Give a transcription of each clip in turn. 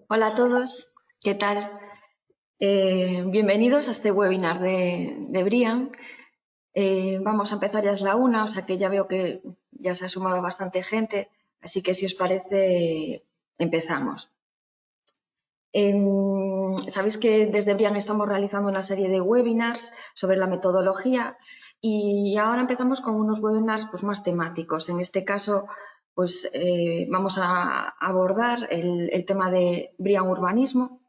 Hola a todos, ¿qué tal? Bienvenidos a este webinar de Brian. Vamos a empezar, ya es la una, o sea que ya veo que ya se ha sumado bastante gente, así que si os parece, empezamos. Sabéis que desde Brian estamos realizando una serie de webinars sobre la metodología y ahora empezamos con unos webinars pues, más temáticos. En este caso, pues vamos a abordar el tema de Brian Urbanismo,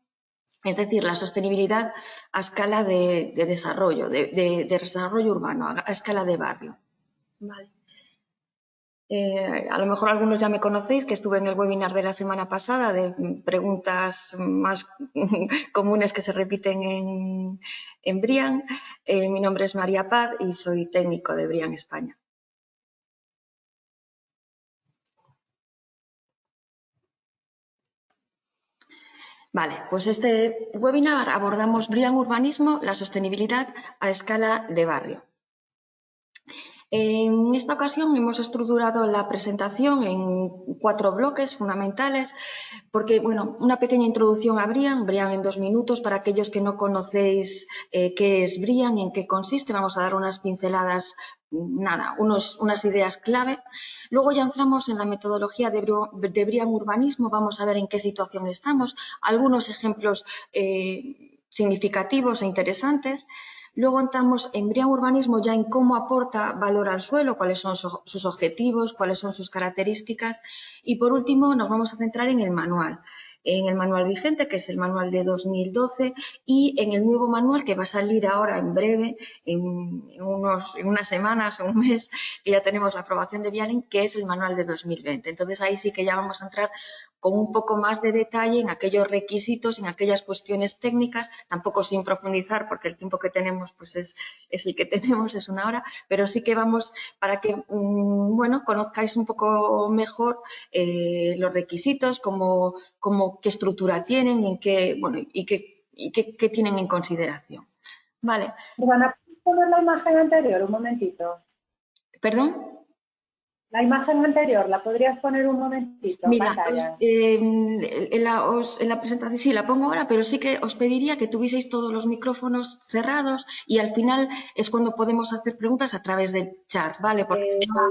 es decir, la sostenibilidad a escala de desarrollo, de desarrollo urbano, a escala de barrio. Vale. A lo mejor algunos ya me conocéis, que estuve en el webinar de la semana pasada de preguntas más comunes que se repiten en Brian. Mi nombre es María Paz y soy técnico de Brian España. Vale, pues este webinar abordamos Brian Urbanismo, la sostenibilidad a escala de barrio. En esta ocasión hemos estructurado la presentación en 4 bloques fundamentales porque, bueno, una pequeña introducción a Brian en 2 minutos para aquellos que no conocéis qué es Brian y en qué consiste. Vamos a dar unas pinceladas, unas ideas clave. Luego ya entramos en la metodología de Brian Urbanismo, vamos a ver en qué situación estamos, algunos ejemplos significativos e interesantes. Luego entramos en Brian Urbanismo ya en cómo aporta valor al suelo, cuáles son sus objetivos, cuáles son sus características y por último nos vamos a centrar en el manual vigente, que es el manual de 2012 y en el nuevo manual que va a salir ahora en breve, en unas semanas o un mes, que ya tenemos la aprobación de Vialen, que es el manual de 2020. Entonces ahí sí que ya vamos a entrar con un poco más de detalle en aquellos requisitos, en aquellas cuestiones técnicas, tampoco sin profundizar porque el tiempo que tenemos pues es el que tenemos, es una hora, pero sí que vamos para que bueno, conozcáis un poco mejor los requisitos, qué estructura tienen y, qué tienen en consideración. Vale. Ivana, ¿puedes poner la imagen anterior un momentito? ¿Perdón? La imagen anterior, ¿la podrías poner un momentito en Mira, pantalla? en la presentación sí la pongo ahora, pero sí que os pediría que tuvieseis todos los micrófonos cerrados y al final es cuando podemos hacer preguntas a través del chat, ¿vale? Porque si no,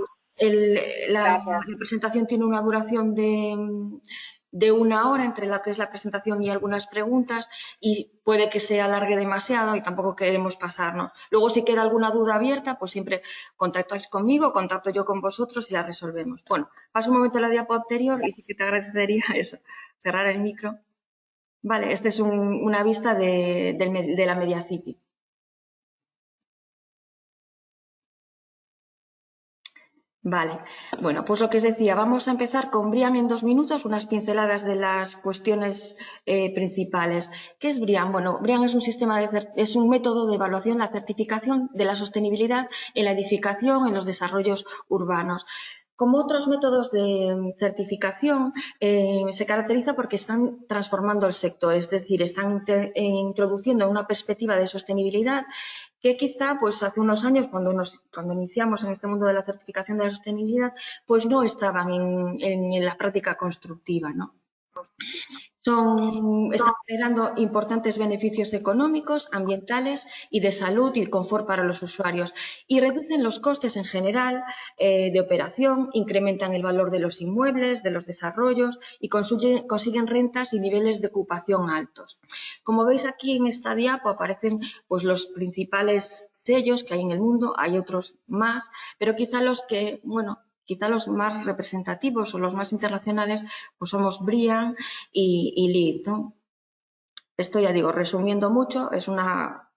Gracias. la presentación tiene una duración de una hora entre la que es la presentación y algunas preguntas y puede que se alargue demasiado y tampoco queremos pasarnos. Luego, si queda alguna duda abierta, pues siempre contactáis conmigo, contacto yo con vosotros y la resolvemos. Bueno, paso un momento a la diapo anterior y sí que te agradecería eso, cerrar el micro. Vale, esta es una vista de la Mediacity. Vale, bueno, pues lo que os decía, vamos a empezar con Brian en 2 minutos, unas pinceladas de las cuestiones principales. ¿Qué es Brian? Bueno, Brian es es un método de evaluación, la certificación de la sostenibilidad en la edificación, en los desarrollos urbanos. Como otros métodos de certificación, se caracteriza porque están transformando el sector, es decir, están introduciendo una perspectiva de sostenibilidad que quizá pues hace unos años cuando iniciamos en este mundo de la certificación de la sostenibilidad pues no estaban en la práctica constructiva, ¿no? Están generando importantes beneficios económicos, ambientales y de salud y confort para los usuarios y reducen los costes en general de operación, incrementan el valor de los inmuebles, de los desarrollos y consiguen rentas y niveles de ocupación altos. Como veis aquí en esta diapo aparecen pues, los principales sellos que hay en el mundo, hay otros más, pero quizá quizá los más representativos o los más internacionales pues somos Brian y LEED, ¿no? Esto ya digo, resumiendo mucho, es una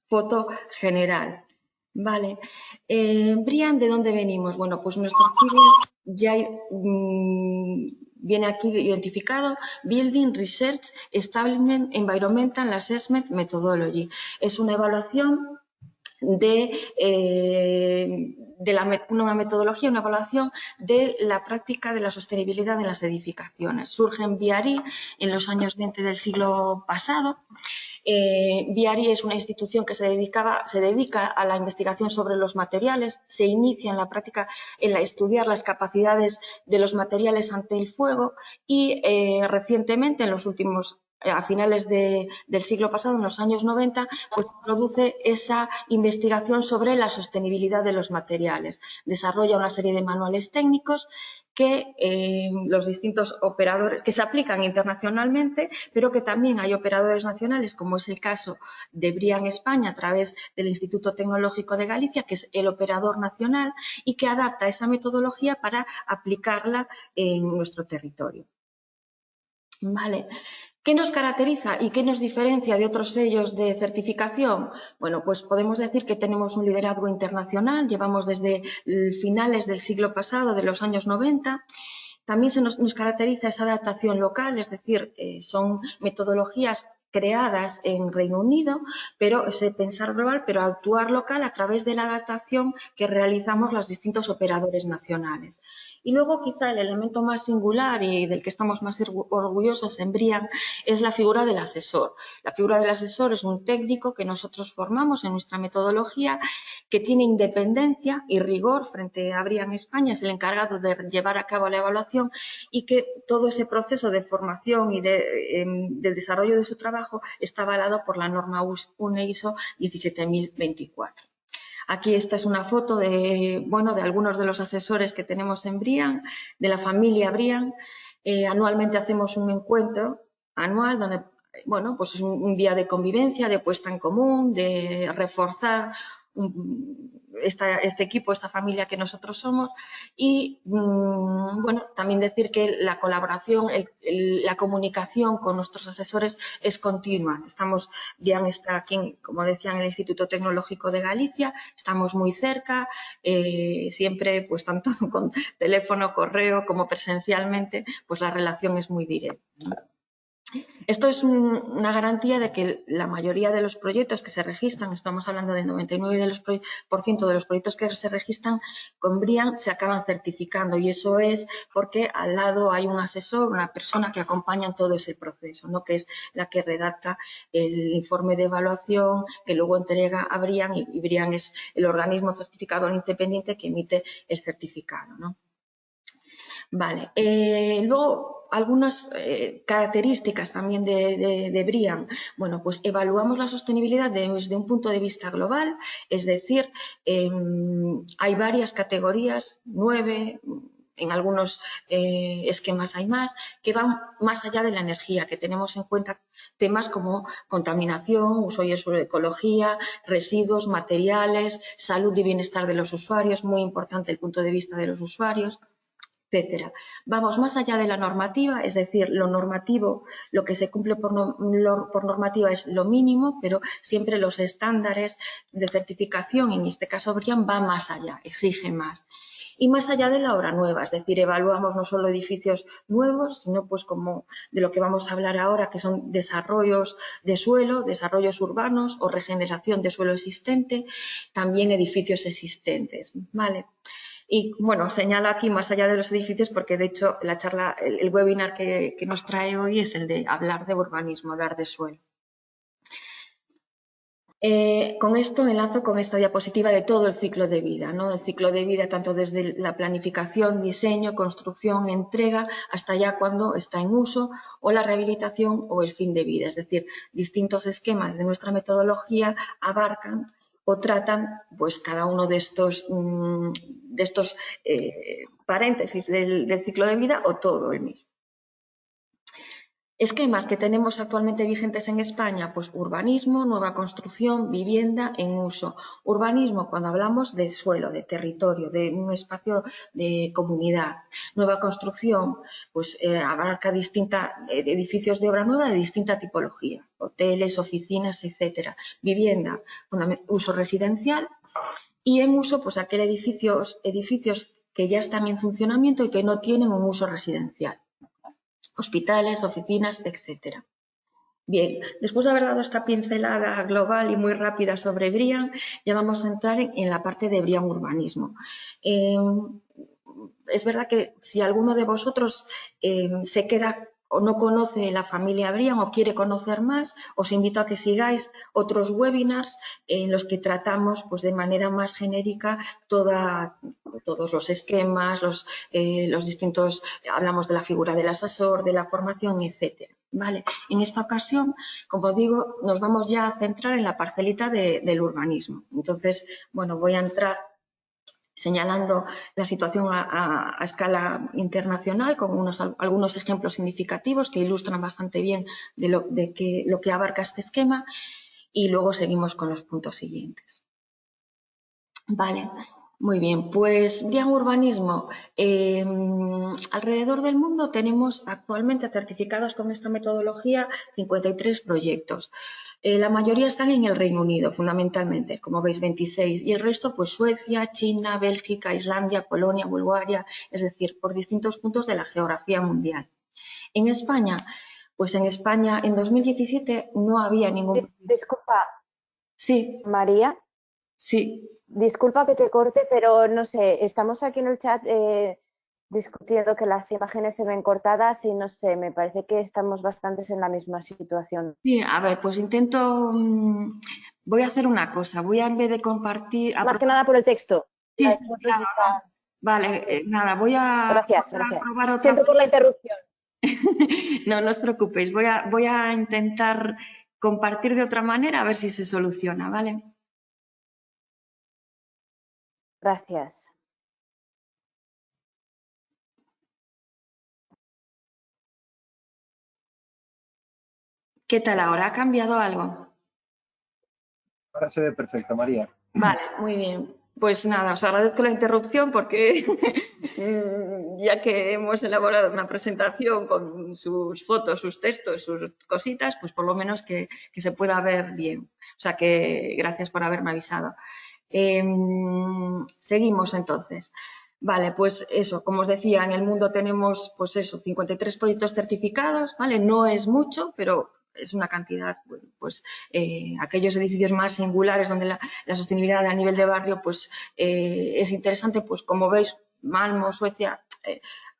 foto general. Vale. Brian, ¿de dónde venimos? Bueno, pues nuestro sigla ya viene aquí identificado, Building Research Establishment Environmental Assessment Methodology. Es una evaluación una metodología, una evaluación de la práctica de la sostenibilidad en las edificaciones. Surge en BRI en los años 20 del siglo pasado. BRI es una institución que se dedica a la investigación sobre los materiales, se inicia en la práctica en estudiar las capacidades de los materiales ante el fuego y recientemente, en los últimos a finales del siglo pasado, en los años 90, pues produce esa investigación sobre la sostenibilidad de los materiales. Desarrolla una serie de manuales técnicos que los distintos operadores, que se aplican internacionalmente, pero que también hay operadores nacionales, como es el caso de BRIAN España, a través del Instituto Tecnológico de Galicia, que es el operador nacional y que adapta esa metodología para aplicarla en nuestro territorio. Vale. ¿Qué nos caracteriza y qué nos diferencia de otros sellos de certificación? Bueno, pues podemos decir que tenemos un liderazgo internacional, llevamos desde finales del siglo pasado, de los años 90. También nos caracteriza esa adaptación local, es decir, son metodologías creadas en Reino Unido, pero ese pensar global, pero actuar local a través de la adaptación que realizamos los distintos operadores nacionales. Y luego quizá el elemento más singular y del que estamos más orgullosos en BRIAN es la figura del asesor. La figura del asesor es un técnico que nosotros formamos en nuestra metodología, que tiene independencia y rigor frente a BRIAN España, es el encargado de llevar a cabo la evaluación y que todo ese proceso de formación y de desarrollo de su trabajo está avalado por la norma UNE ISO 17024. Aquí esta es una foto de algunos de los asesores que tenemos en BRIAN, de la familia BRIAN. Anualmente hacemos un encuentro anual donde, pues es un día de convivencia, de puesta en común, de reforzar este equipo, esta familia que nosotros somos y, también decir que la colaboración, la comunicación con nuestros asesores es continua. BRIAN está aquí, como decía, en el Instituto Tecnológico de Galicia, estamos muy cerca, siempre, pues tanto con teléfono, correo como presencialmente, pues la relación es muy directa, ¿no? Esto es una garantía de que la mayoría de los proyectos que se registran, estamos hablando del 99% de los proyectos que se registran con BRIAN se acaban certificando y eso es porque al lado hay un asesor, una persona que acompaña en todo ese proceso, ¿no? Que es la que redacta el informe de evaluación que luego entrega a BRIAN y BRIAN es el organismo certificador independiente que emite el certificado, ¿no? Vale, luego algunas características también de BRIAN. Bueno, pues evaluamos la sostenibilidad desde un punto de vista global, es decir, hay varias categorías, 9, en algunos esquemas hay más, que van más allá de la energía, que tenemos en cuenta temas como contaminación, uso y uso de ecología, residuos, materiales, salud y bienestar de los usuarios, muy importante el punto de vista de los usuarios, etcétera. Vamos más allá de la normativa, es decir, lo normativo, lo que se cumple por normativa es lo mínimo, pero siempre los estándares de certificación, en este caso BRIAN, va más allá, exige más. Y más allá de la obra nueva, es decir, evaluamos no solo edificios nuevos, sino pues como de lo que vamos a hablar ahora, que son desarrollos de suelo, desarrollos urbanos o regeneración de suelo existente, también edificios existentes, ¿vale? Y bueno, señalo aquí más allá de los edificios porque de hecho la charla, el webinar que nos trae hoy es el de hablar de urbanismo, hablar de suelo. Con esto enlazo con esta diapositiva de todo el ciclo de vida, ¿no? El ciclo de vida tanto desde la planificación, diseño, construcción, entrega, hasta ya cuando está en uso o la rehabilitación o el fin de vida. Es decir, distintos esquemas de nuestra metodología abarcan o tratan pues cada uno de estos paréntesis del ciclo de vida o todo el mismo. Esquemas que tenemos actualmente vigentes en España, pues urbanismo, nueva construcción, vivienda en uso. Urbanismo cuando hablamos de suelo, de territorio, de un espacio de comunidad. Nueva construcción, pues abarca edificios de obra nueva de distinta tipología, hoteles, oficinas, etcétera. Vivienda, uso residencial y en uso, pues aquel edificios que ya están en funcionamiento y que no tienen un uso residencial. Hospitales, oficinas, etcétera. Bien, después de haber dado esta pincelada global y muy rápida sobre Brian, ya vamos a entrar en la parte de Brian Urbanismo. Es verdad que si alguno de vosotros se queda o no conoce la familia Brian o quiere conocer más, os invito a que sigáis otros webinars en los que tratamos pues, de manera más genérica todos los esquemas, los distintos, hablamos de la figura del asesor, de la formación, etcétera. Vale, en esta ocasión, como digo, nos vamos ya a centrar en la parcelita del urbanismo. Entonces, bueno, voy a entrar señalando la situación a escala internacional con algunos ejemplos significativos que ilustran bastante bien lo que abarca este esquema y luego seguimos con los puntos siguientes. Vale, muy bien. Pues Brian Urbanismo. Alrededor del mundo tenemos actualmente certificados con esta metodología 53 proyectos. La mayoría están en el Reino Unido, fundamentalmente, como veis 26, y el resto pues Suecia, China, Bélgica, Islandia, Polonia, Bulgaria, es decir, por distintos puntos de la geografía mundial. En España, pues en España en 2017 no había ningún... Disculpa, Sí, María. sí. Disculpa que te corte, pero no sé, estamos aquí en el chat discutiendo que las imágenes se ven cortadas y no sé, me parece que estamos bastantes en la misma situación. Sí, a ver, pues intento, voy a hacer una cosa, voy a en vez de compartir... Más que nada por el texto. Sí, Las sí, fotos claro, están... no. Vale, nada, voy Gracias, a gracias. probar otra... Siento por la interrupción. No, no os preocupéis, voy a intentar compartir de otra manera a ver si se soluciona, ¿vale? Gracias. ¿Qué tal ahora? ¿Ha cambiado algo? Ahora se ve perfecto, María. Vale, muy bien. Pues nada, os agradezco la interrupción porque ya que hemos elaborado una presentación con sus fotos, sus textos, sus cositas, pues por lo menos que se pueda ver bien. O sea que gracias por haberme avisado. Seguimos entonces. Vale, pues eso, como os decía, en el mundo tenemos pues eso, 53 proyectos certificados, ¿vale? No es mucho, pero es una cantidad, pues aquellos edificios más singulares donde la sostenibilidad a nivel de barrio pues es interesante, pues como veis, Malmo, Suecia,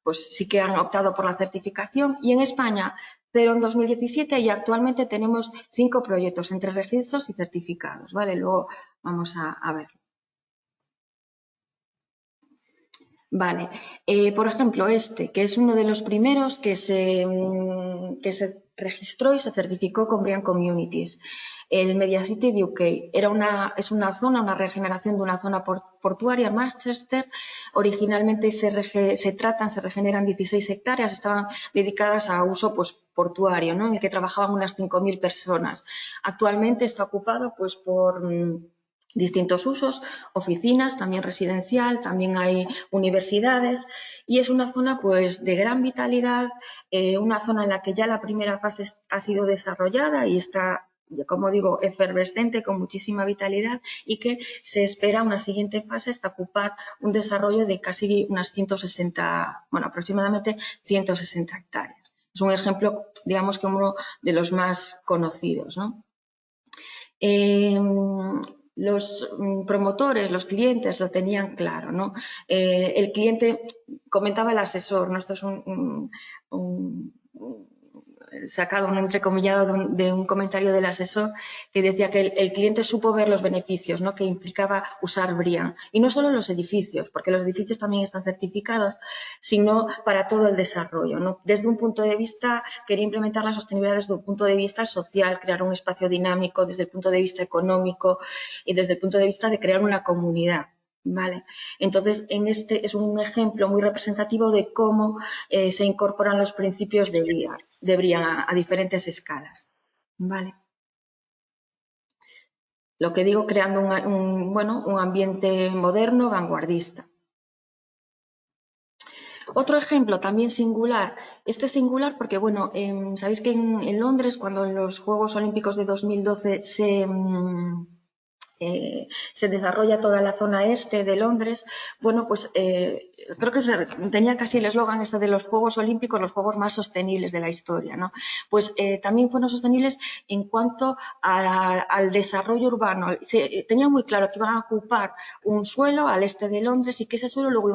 pues sí que han optado por la certificación y en España 0 en 2017 y actualmente tenemos 5 proyectos entre registros y certificados, ¿vale? Luego vamos a ver. Vale, por ejemplo, que es uno de los primeros que se registró y se certificó con Brian Communities. El Media City de UK es una zona, una regeneración de una zona portuaria, Manchester. Originalmente se regeneran 16 hectáreas, estaban dedicadas a uso pues, portuario, ¿no? En el que trabajaban unas 5.000 personas. Actualmente está ocupado pues, por distintos usos, oficinas, también residencial, también hay universidades y es una zona pues de gran vitalidad, una zona en la que ya la primera fase ha sido desarrollada y está, como digo, efervescente, con muchísima vitalidad y que se espera una siguiente fase hasta ocupar un desarrollo de casi unas 160, bueno, aproximadamente 160 hectáreas. Es un ejemplo, digamos que uno de los más conocidos, ¿no? Los promotores, los clientes lo tenían claro, ¿no? El cliente, comentaba el asesor, ¿no? Esto es sacado un entrecomillado de un comentario del asesor que decía que el cliente supo ver los beneficios, ¿no? Que implicaba usar Brian. Y no solo los edificios, porque los edificios también están certificados, sino para todo el desarrollo, ¿no? Desde un punto de vista, quería implementar la sostenibilidad desde un punto de vista social, crear un espacio dinámico desde el punto de vista económico y desde el punto de vista de crear una comunidad. Vale, entonces este es un ejemplo muy representativo de cómo se incorporan los principios de Brian a diferentes escalas. Vale. Lo que digo, creando un ambiente moderno, vanguardista. Otro ejemplo también singular, este es singular porque, bueno, sabéis que en Londres, cuando en los Juegos Olímpicos de 2012 se desarrolla toda la zona este de Londres. Bueno, pues creo que tenía casi el eslogan este de los Juegos Olímpicos, los Juegos más sostenibles de la historia, ¿no? Pues también fueron sostenibles en cuanto al desarrollo urbano. Tenían muy claro que iban a ocupar un suelo al este de Londres y que ese suelo luego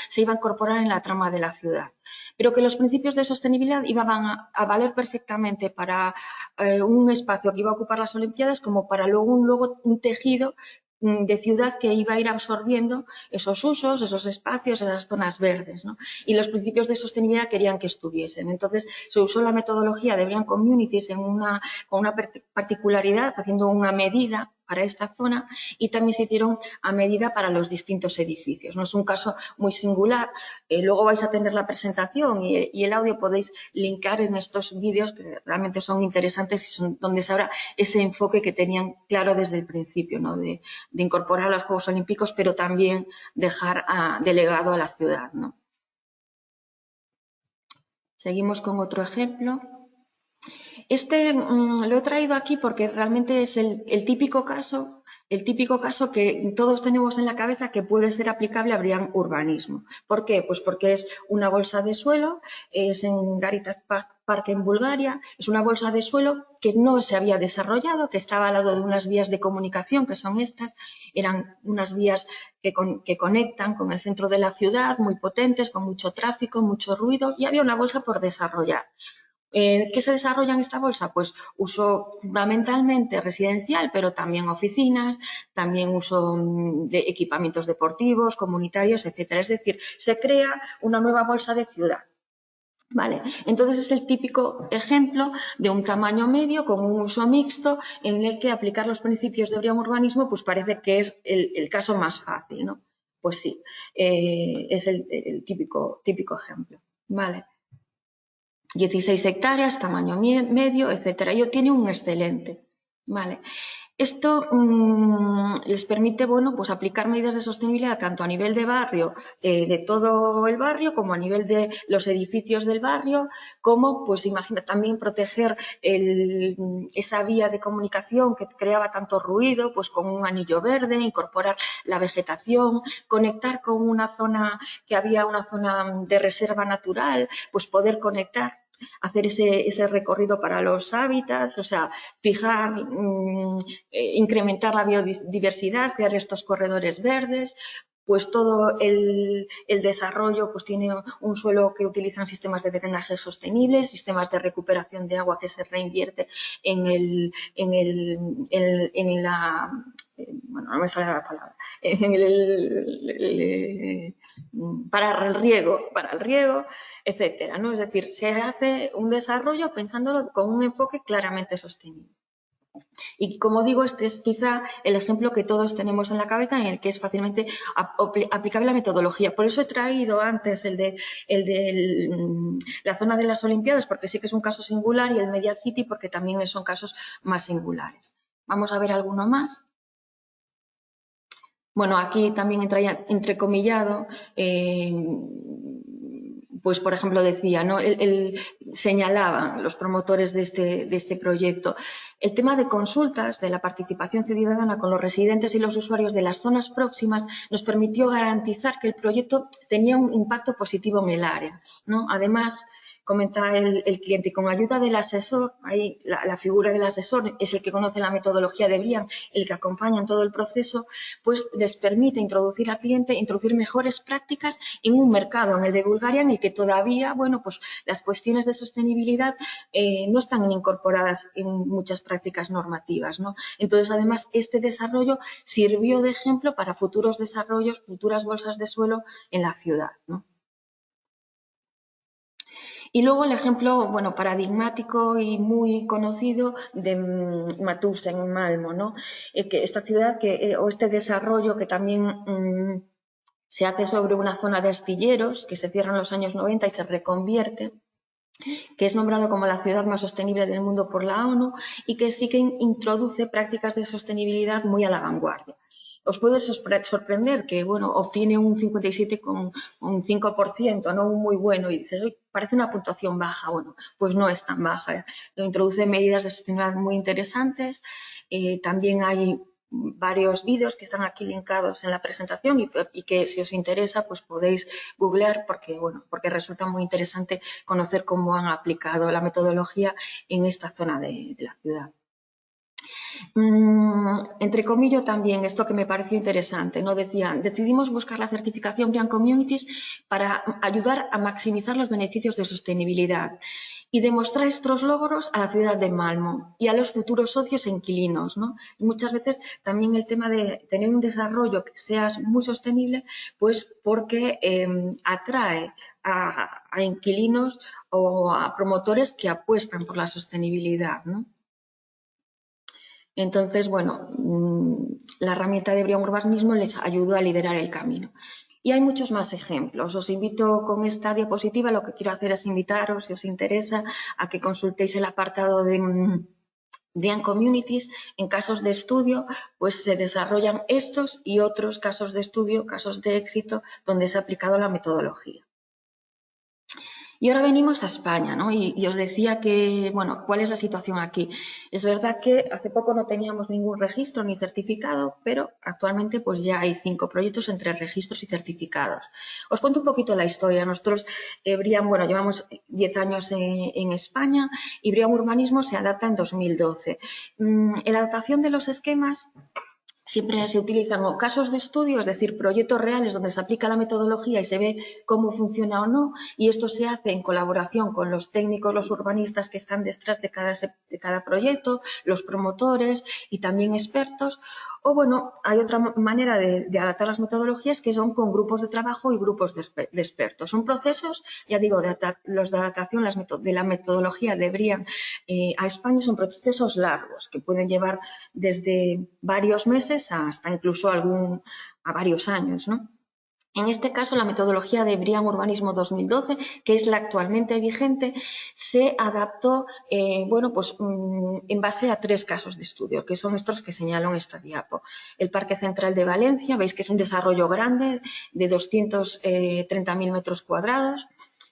se iba a incorporar en la trama de la ciudad. Pero que los principios de sostenibilidad iban a valer perfectamente para un espacio que iba a ocupar las Olimpiadas como para luego un tejido de ciudad que iba a ir absorbiendo esos usos, esos espacios, esas zonas verdes, ¿no? Y los principios de sostenibilidad querían que estuviesen. Entonces, se usó la metodología de Brand Communities con una particularidad, haciendo una medida para esta zona y también se hicieron a medida para los distintos edificios. No es un caso muy singular. Luego vais a tener la presentación y el audio, podéis linkar en estos vídeos que realmente son interesantes y son donde se habrá ese enfoque que tenían claro desde el principio, ¿no? De incorporar a los Juegos Olímpicos, pero también dejar delegado a la ciudad, ¿no? Seguimos con otro ejemplo. Este lo he traído aquí porque realmente es el típico caso que todos tenemos en la cabeza que puede ser aplicable a Brand Urbanismo. ¿Por qué? Pues porque es una bolsa de suelo, es en Garitas Park en Bulgaria, es una bolsa de suelo que no se había desarrollado, que estaba al lado de unas vías de comunicación, que son estas, eran unas vías que conectan con el centro de la ciudad, muy potentes, con mucho tráfico, mucho ruido, y había una bolsa por desarrollar. ¿Qué se desarrolla en esta bolsa? Pues uso fundamentalmente residencial, pero también oficinas, también uso de equipamientos deportivos, comunitarios, etcétera. Es decir, se crea una nueva bolsa de ciudad. Vale, entonces es el típico ejemplo de un tamaño medio con un uso mixto en el que aplicar los principios de Brand Urbanismo pues parece que es el caso más fácil, ¿no? Pues sí, es el típico ejemplo. Vale. 16 hectáreas, tamaño medio, etcétera. Ello tiene un excelente. Vale. Esto les permite, bueno, pues aplicar medidas de sostenibilidad tanto a nivel de barrio, de todo el barrio, como a nivel de los edificios del barrio, como, pues imagina, también proteger esa vía de comunicación que creaba tanto ruido, pues con un anillo verde, incorporar la vegetación, conectar con una zona que había una zona de reserva natural, pues poder conectar, hacer ese recorrido para los hábitats, o sea, fijar, incrementar la biodiversidad, crear estos corredores verdes, pues todo el desarrollo pues tiene un suelo que utilizan sistemas de drenaje sostenibles, sistemas de recuperación de agua que se reinvierte bueno, no me sale la palabra, para el riego, etcétera, ¿no? Es decir, se hace un desarrollo pensándolo con un enfoque claramente sostenible. Y como digo, este es quizá el ejemplo que todos tenemos en la cabeza en el que es fácilmente aplicable la metodología. Por eso he traído antes el de la zona de las Olimpiadas, porque sí que es un caso singular, y el Media City porque también son casos más singulares. Vamos a ver alguno más. Bueno, aquí también entra entrecomillado, pues por ejemplo decía, ¿no? Señalaban los promotores de este proyecto el tema de consultas de la participación ciudadana con los residentes y los usuarios de las zonas próximas nos permitió garantizar que el proyecto tenía un impacto positivo en el área, ¿no? Además, comenta el cliente, con ayuda del asesor, ahí la figura del asesor es el que conoce la metodología de Brand, el que acompaña en todo el proceso, pues les permite introducir al cliente, introducir mejores prácticas en un mercado, en el de Bulgaria, en el que todavía, bueno, pues las cuestiones de sostenibilidad no están incorporadas en muchas prácticas normativas, ¿no? Entonces, además, este desarrollo sirvió de ejemplo para futuros desarrollos, futuras bolsas de suelo en la ciudad, ¿no? Y luego el ejemplo, bueno, paradigmático y muy conocido de Matusa en Malmo, ¿no? Que esta ciudad o este desarrollo que también se hace sobre una zona de astilleros que se cierra en los años 90 y se reconvierte, que es nombrado como la ciudad más sostenible del mundo por la ONU y que sí que introduce prácticas de sostenibilidad muy a la vanguardia. Os puede sorprender que, bueno, obtiene un 57,5%, ¿no? Un muy bueno, y dices, parece una puntuación baja. Bueno, pues no es tan baja. Introduce medidas de sostenibilidad muy interesantes. También hay varios vídeos que están aquí linkados en la presentación y que si os interesa pues podéis googlear porque, bueno, porque resulta muy interesante conocer cómo han aplicado la metodología en esta zona de la ciudad. Entre comillas también esto que me pareció interesante, ¿no? Decían, decidimos buscar la certificación BREEAM Communities para ayudar a maximizar los beneficios de sostenibilidad y demostrar estos logros a la ciudad de Malmö y a los futuros socios e inquilinos, ¿no? Y muchas veces también el tema de tener un desarrollo que sea muy sostenible, pues porque atrae a inquilinos o a promotores que apuestan por la sostenibilidad, ¿no? Entonces, bueno, la herramienta de BREEAM Urbanismo les ayudó a liderar el camino. Y hay muchos más ejemplos. Os invito con esta diapositiva, lo que quiero hacer es invitaros, si os interesa, a que consultéis el apartado de BREEAM Communities. En casos de estudio, pues se desarrollan estos y otros casos de estudio, casos de éxito, donde se ha aplicado la metodología. Y ahora venimos a España, ¿no? Y os decía que, bueno, ¿cuál es la situación aquí? Es verdad que hace poco no teníamos ningún registro ni certificado, pero actualmente pues ya hay 5 proyectos entre registros y certificados. Os cuento un poquito la historia. Nosotros, BREEAM, bueno, llevamos 10 años en España y BREEAM Urbanismo se adapta en 2012. En la adaptación de los esquemas siempre se utilizan o casos de estudio, es decir, proyectos reales donde se aplica la metodología y se ve cómo funciona o no, y esto se hace en colaboración con los técnicos, los urbanistas que están detrás de cada proyecto, los promotores y también expertos. O bueno, hay otra manera de adaptar las metodologías que son con grupos de trabajo y grupos de expertos. Son procesos, ya digo, los de adaptación de la metodología de BREEAM a España son procesos largos que pueden llevar desde varios meses hasta incluso a varios años, ¿no? En este caso, la metodología de BREEAM Urbanismo 2012, que es la actualmente vigente, se adaptó bueno, pues, en base a 3 casos de estudio, que son estos que señalo en esta diapo. El Parque Central de Valencia, veis que es un desarrollo grande de 230.000 metros cuadrados.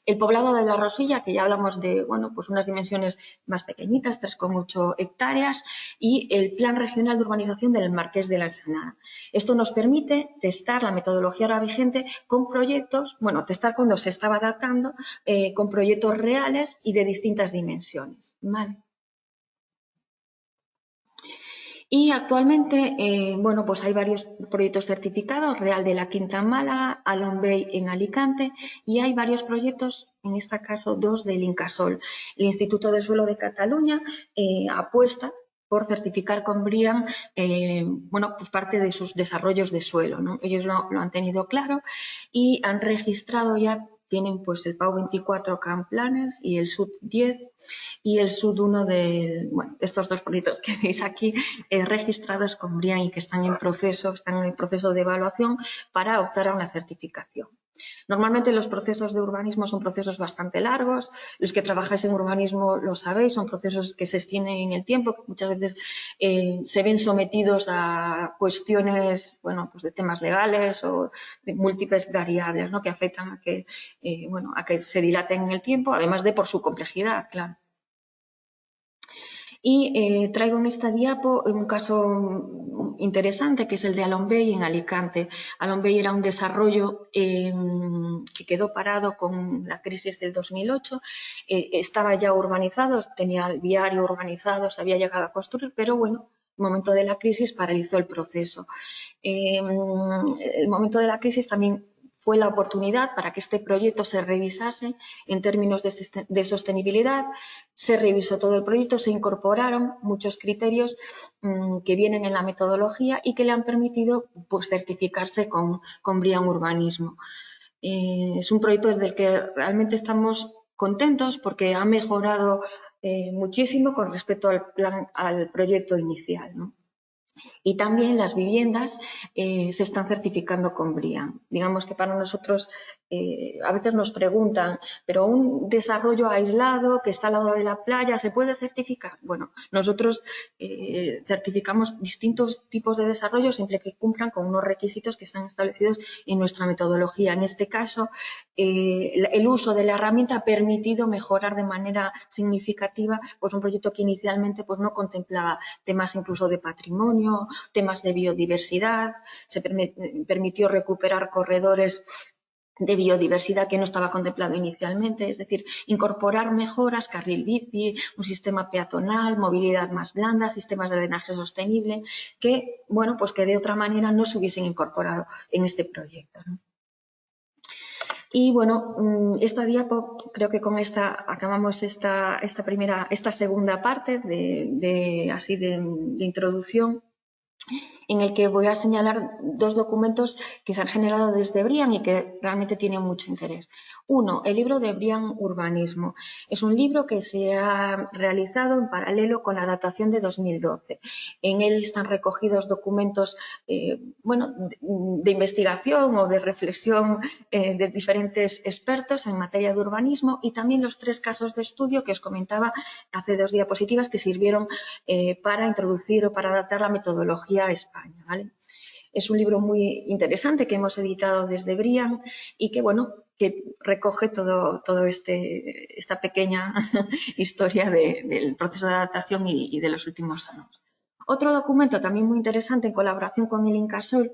El Poblado de la Rosilla, que ya hablamos de, bueno, pues unas dimensiones más pequeñitas, 3,8 hectáreas, y el Plan Regional de Urbanización del Marqués de la Ensenada. Esto nos permite testar la metodología ahora vigente con proyectos, bueno, testar cuando se estaba adaptando, con proyectos reales y de distintas dimensiones, ¿vale? Y actualmente, bueno, pues hay varios proyectos certificados, Real de la Quinta en Málaga, Alon Bay en Alicante, y hay varios proyectos, en este caso 2 del Incasol. El Instituto de Suelo de Cataluña apuesta por certificar con BREEAM, bueno, pues parte de sus desarrollos de suelo, ¿no? Ellos lo han tenido claro y han registrado ya, tienen pues el PAU 24 Camp Planners y el SUD 10 y el SUD 1 de, bueno, estos 2 proyectos que veis aquí registrados con BREEAM y que están en el proceso de evaluación para optar a una certificación. Normalmente los procesos de urbanismo son procesos bastante largos, los que trabajáis en urbanismo lo sabéis, son procesos que se extienden en el tiempo, que muchas veces se ven sometidos a cuestiones, bueno, pues de temas legales o de múltiples variables, ¿no? Que afectan a que, bueno, a que se dilaten en el tiempo, además de por su complejidad, claro. Y traigo en esta diapo un caso interesante que es el de Alon Bay en Alicante. Alon Bay era un desarrollo que quedó parado con la crisis del 2008. Estaba ya urbanizado, tenía el viario urbanizado, se había llegado a construir, pero bueno, el momento de la crisis paralizó el proceso. El momento de la crisis también fue la oportunidad para que este proyecto se revisase en términos de sostenibilidad. Se revisó todo el proyecto, se incorporaron muchos criterios que vienen en la metodología y que le han permitido pues, certificarse con BREEAM Urbanismo. Es un proyecto desde el que realmente estamos contentos porque ha mejorado muchísimo con respecto al proyecto inicial, ¿no? Y también las viviendas se están certificando con BREEAM. Digamos que para nosotros a veces nos preguntan, ¿pero un desarrollo aislado que está al lado de la playa se puede certificar? Bueno, nosotros certificamos distintos tipos de desarrollo siempre que cumplan con unos requisitos que están establecidos en nuestra metodología. En este caso, el uso de la herramienta ha permitido mejorar de manera significativa pues, un proyecto que inicialmente pues, no contemplaba temas incluso de patrimonio patrimonio, temas de biodiversidad, se permitió recuperar corredores de biodiversidad que no estaba contemplado inicialmente, es decir, incorporar mejoras, carril bici, un sistema peatonal, movilidad más blanda, sistemas de drenaje sostenible, que, bueno, pues que de otra manera no se hubiesen incorporado en este proyecto, ¿no? Y bueno, esta diapo, creo que con esta acabamos esta segunda parte de introducción, en el que voy a señalar dos documentos que se han generado desde Brian y que realmente tienen mucho interés. Uno, el libro de Brian Urbanismo. Es un libro que se ha realizado en paralelo con la adaptación de 2012. En él están recogidos documentos de investigación o de reflexión de diferentes expertos en materia de urbanismo y también los 3 casos de estudio que os comentaba hace 2 diapositivas que sirvieron para introducir o para adaptar la metodología a España, ¿vale? Es un libro muy interesante que hemos editado desde Brian y que, bueno, que recoge todo esta pequeña historia del proceso de adaptación y de los últimos años. Otro documento también muy interesante en colaboración con el Incasol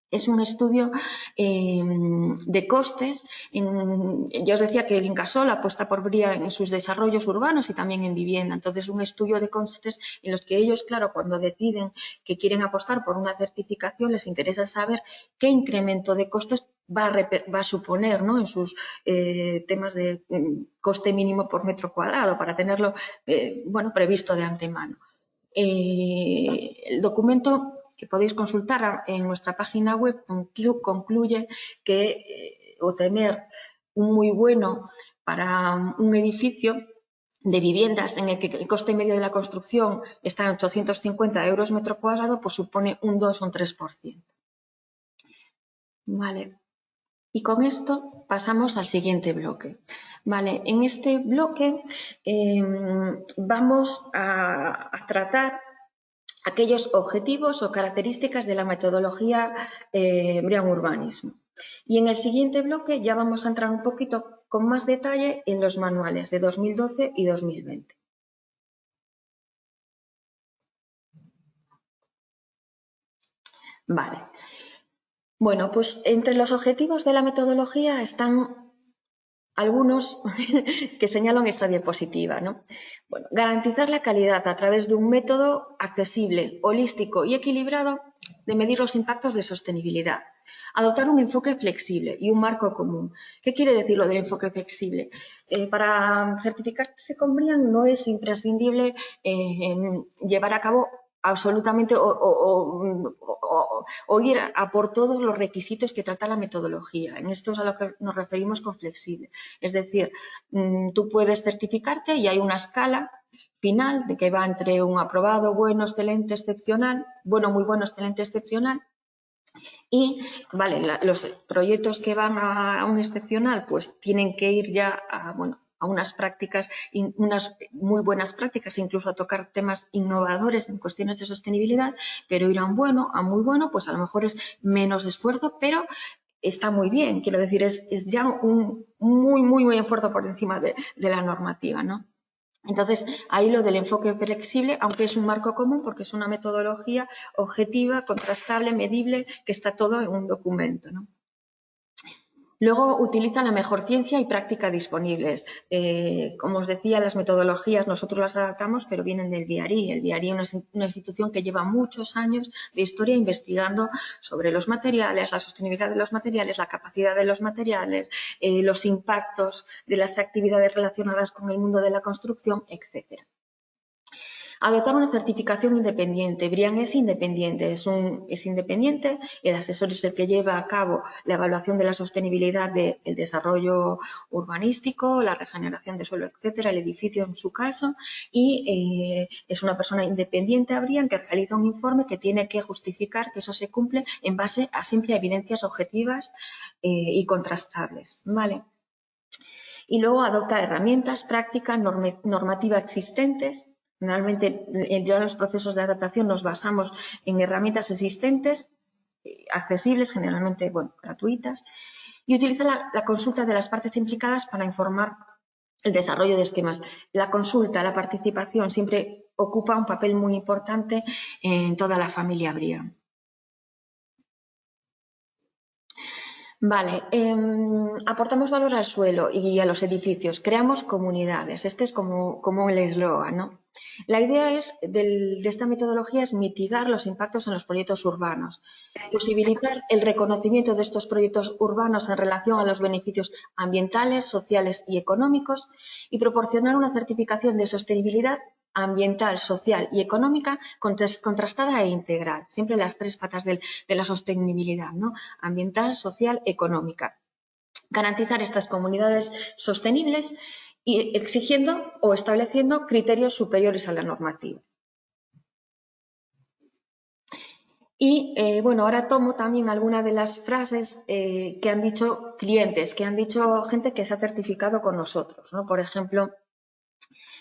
es un estudio de costes. Ya os decía que el Incasol apuesta por Brian en sus desarrollos urbanos y también en vivienda. Entonces, un estudio de costes en los que ellos, claro, cuando deciden que quieren apostar por una certificación, les interesa saber qué incremento de costes va a suponer, ¿no?, en sus temas de coste mínimo por metro cuadrado, para tenerlo previsto de antemano. El documento que podéis consultar en nuestra página web concluye que obtener un muy bueno para un edificio de viviendas en el que el coste medio de la construcción está en 850 euros metro cuadrado, pues supone un 2 o un 3%. Vale. Y con esto pasamos al siguiente bloque. Vale, en este bloque vamos a tratar aquellos objetivos o características de la metodología Brian Urbanismo. Y en el siguiente bloque ya vamos a entrar un poquito con más detalle en los manuales de 2012 y 2020. Vale. Bueno, pues entre los objetivos de la metodología están algunos que señalan esta diapositiva, ¿no? Bueno, garantizar la calidad a través de un método accesible, holístico y equilibrado de medir los impactos de sostenibilidad. Adoptar un enfoque flexible y un marco común. ¿Qué quiere decir lo del enfoque flexible? Para certificarse con Brian no es imprescindible llevar a cabo absolutamente o ir a por todos los requisitos que trata la metodología. En esto es a lo que nos referimos con flexible. Es decir, tú puedes certificarte y hay una escala final de que va entre un aprobado, bueno, excelente, excepcional, bueno, muy bueno, excelente, excepcional. Y, vale, los proyectos que van a un excepcional pues tienen que ir ya a unas prácticas, unas muy buenas prácticas, incluso a tocar temas innovadores en cuestiones de sostenibilidad, pero ir a un bueno, a muy bueno, pues a lo mejor es menos esfuerzo, pero está muy bien. Quiero decir, es ya un muy esfuerzo por encima de la normativa, ¿no? Entonces, ahí lo del enfoque flexible, aunque es un marco común porque es una metodología objetiva, contrastable, medible, que está todo en un documento, ¿no? Luego utilizan la mejor ciencia y práctica disponibles. Como os decía, las metodologías nosotros las adaptamos, pero vienen del BRI. El BRI es una institución que lleva muchos años de historia investigando sobre los materiales, la sostenibilidad de los materiales, la capacidad de los materiales, los impactos de las actividades relacionadas con el mundo de la construcción, etcétera. Adoptar una certificación independiente. Brian es independiente, es independiente, el asesor es el que lleva a cabo la evaluación de la sostenibilidad del desarrollo urbanístico, la regeneración de suelo, etcétera, el edificio en su caso, y es una persona independiente a Brian que realiza un informe que tiene que justificar que eso se cumple en base a simple evidencias objetivas y contrastables, ¿vale? Y luego adopta herramientas, prácticas, normativa existentes. Normalmente, ya en los procesos de adaptación nos basamos en herramientas existentes, accesibles, generalmente, gratuitas, y utiliza la consulta de las partes implicadas para informar el desarrollo de esquemas. La consulta, la participación, siempre ocupa un papel muy importante en toda la familia Brian. Vale, aportamos valor al suelo y a los edificios, creamos comunidades. Este es como el eslogan, ¿no? La idea de esta metodología es mitigar los impactos en los proyectos urbanos, posibilitar el reconocimiento de estos proyectos urbanos en relación a los beneficios ambientales, sociales y económicos y proporcionar una certificación de sostenibilidad ambiental, social y económica contrastada e integral. Siempre las tres patas de la sostenibilidad, ¿no? Ambiental, social, económica. Garantizar estas comunidades sostenibles y exigiendo o estableciendo criterios superiores a la normativa. Y bueno, ahora tomo también algunas de las frases que han dicho clientes, que han dicho gente que se ha certificado con nosotros, ¿no? Por ejemplo,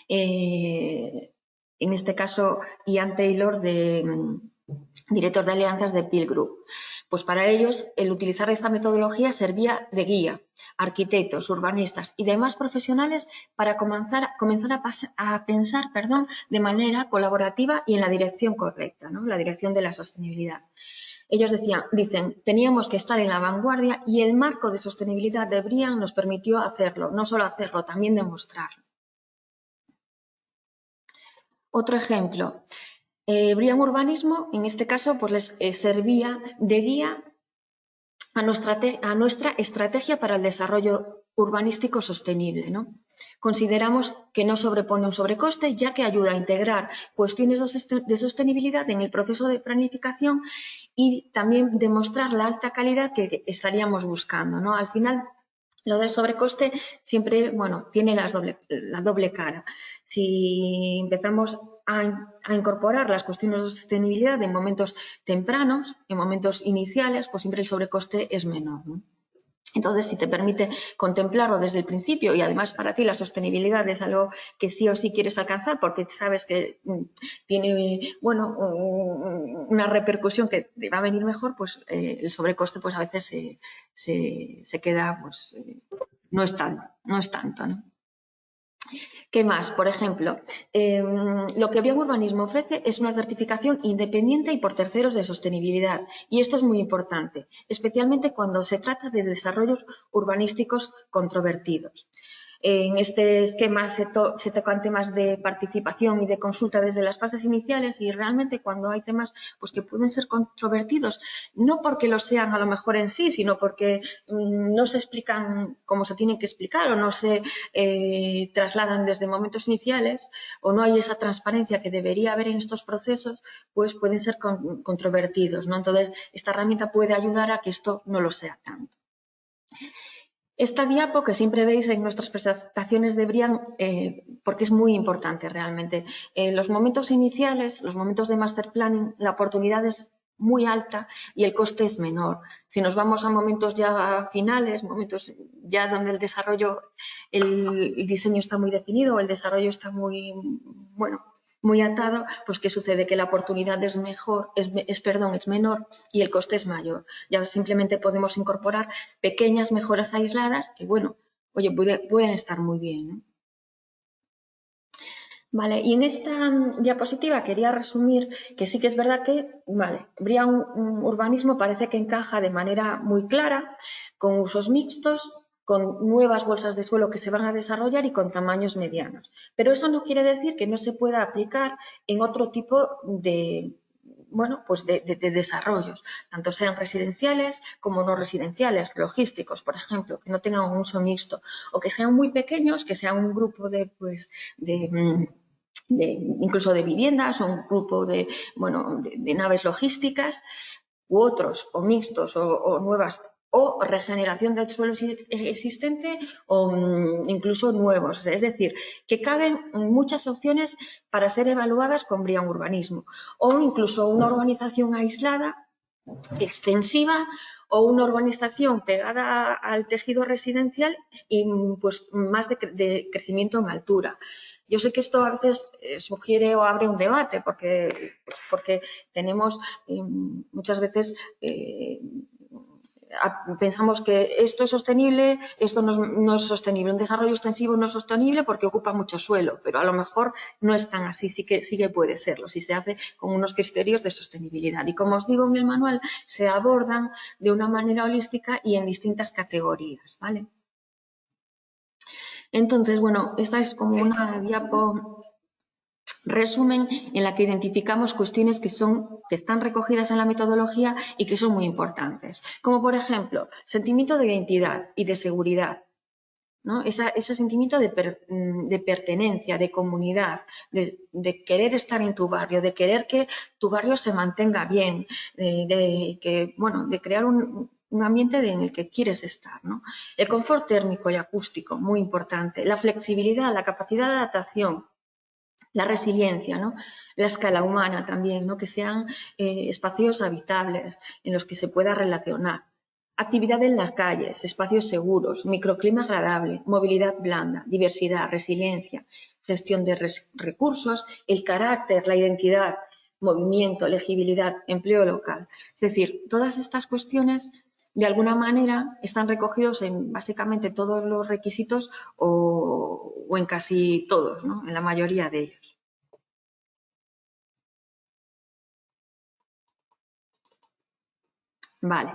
en este caso, Ian Taylor, director de alianzas de Peel Group. Pues para ellos, el utilizar esta metodología servía de guía, arquitectos, urbanistas y demás profesionales para comenzar a pensar de manera colaborativa y en la dirección correcta, ¿no? La dirección de la sostenibilidad. Ellos dicen, teníamos que estar en la vanguardia y el marco de sostenibilidad de Brian nos permitió hacerlo, no solo hacerlo, también demostrarlo. Otro ejemplo, Brian Urbanismo, en este caso, pues les servía de guía a nuestra estrategia para el desarrollo urbanístico sostenible, ¿no? Consideramos que no sobrepone un sobrecoste, ya que ayuda a integrar cuestiones de sostenibilidad en el proceso de planificación y también demostrar la alta calidad que estaríamos buscando, ¿no? Al final, lo del sobrecoste siempre, bueno, tiene la doble cara. Si empezamos a incorporar las cuestiones de sostenibilidad en momentos tempranos, en momentos iniciales, pues siempre el sobrecoste es menor, ¿no? Entonces, si te permite contemplarlo desde el principio y además para ti la sostenibilidad es algo que sí o sí quieres alcanzar porque sabes que tiene, bueno, una repercusión que te va a venir mejor, pues el sobrecoste pues a veces se queda, pues no es tanto, ¿no? ¿Qué más? Por ejemplo, lo que Brian Urbanismo ofrece es una certificación independiente y por terceros de sostenibilidad. Y esto es muy importante, especialmente cuando se trata de desarrollos urbanísticos controvertidos. En este esquema se tocan temas de participación y de consulta desde las fases iniciales y realmente cuando hay temas pues, que pueden ser controvertidos, no porque lo sean a lo mejor en sí, sino porque no se explican como se tienen que explicar o no se trasladan desde momentos iniciales o no hay esa transparencia que debería haber en estos procesos, pues pueden ser controvertidos, ¿no? Entonces, esta herramienta puede ayudar a que esto no lo sea tanto. Esta diapo que siempre veis en nuestras presentaciones de Brian, porque es muy importante realmente. En los momentos iniciales, los momentos de master planning, la oportunidad es muy alta y el coste es menor. Si nos vamos a momentos ya finales, momentos ya donde el desarrollo, el diseño está muy definido, el desarrollo está muy, bueno, muy atado, pues ¿qué sucede? Que la oportunidad es menor y el coste es mayor. Ya simplemente podemos incorporar pequeñas mejoras aisladas que, bueno, oye, pueden estar muy bien, ¿no? Vale, y en esta diapositiva quería resumir que sí que es verdad que, vale, Brian Urbanismo parece que encaja de manera muy clara, con usos mixtos, con nuevas bolsas de suelo que se van a desarrollar y con tamaños medianos. Pero eso no quiere decir que no se pueda aplicar en otro tipo de, bueno, pues de desarrollos, tanto sean residenciales como no residenciales, logísticos, por ejemplo, que no tengan un uso mixto, o que sean muy pequeños, que sean un grupo incluso de viviendas o un grupo de naves logísticas, u otros, o mixtos, o nuevas, o regeneración del suelo existente o incluso nuevos. Es decir, que caben muchas opciones para ser evaluadas con Brian Urbanismo o incluso una urbanización aislada, extensiva o una urbanización pegada al tejido residencial y pues más de crecimiento en altura. Yo sé que esto a veces sugiere o abre un debate porque tenemos muchas veces pensamos que esto es sostenible, esto no es sostenible. Un desarrollo extensivo no es sostenible porque ocupa mucho suelo, pero a lo mejor no es tan así, sí que puede serlo, si se hace con unos criterios de sostenibilidad. Y como os digo en el manual, se abordan de una manera holística y en distintas categorías, ¿vale? Entonces, bueno, esta es como una diapo resumen en la que identificamos cuestiones que están recogidas en la metodología y que son muy importantes. Como por ejemplo, sentimiento de identidad y de seguridad, ¿no? Ese sentimiento de pertenencia, de comunidad, de querer estar en tu barrio, de querer que tu barrio se mantenga bien, de crear un ambiente en el que quieres estar, ¿no? El confort térmico y acústico, muy importante. La flexibilidad, la capacidad de adaptación. La resiliencia, ¿no? La escala humana también, ¿no? Que sean espacios habitables en los que se pueda relacionar. Actividad en las calles, espacios seguros, microclima agradable, movilidad blanda, diversidad, resiliencia, gestión de recursos, el carácter, la identidad, movimiento, legibilidad, empleo local. Es decir, todas estas cuestiones de alguna manera están recogidos en básicamente todos los requisitos o en casi todos, ¿no? En la mayoría de ellos. Vale,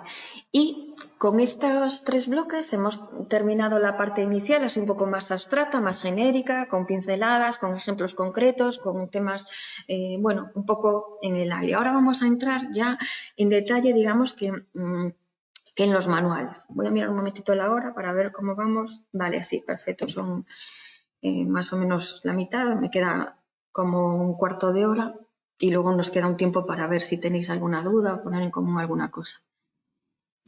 y con estos 3 bloques hemos terminado la parte inicial, así un poco más abstracta, más genérica, con pinceladas, con ejemplos concretos, con temas, bueno, un poco en el área. Ahora vamos a entrar ya en detalle, digamos que en los manuales. Voy a mirar un momentito la hora para ver cómo vamos. Vale, sí, perfecto, son más o menos la mitad, me queda como un cuarto de hora y luego nos queda un tiempo para ver si tenéis alguna duda o poner en común alguna cosa.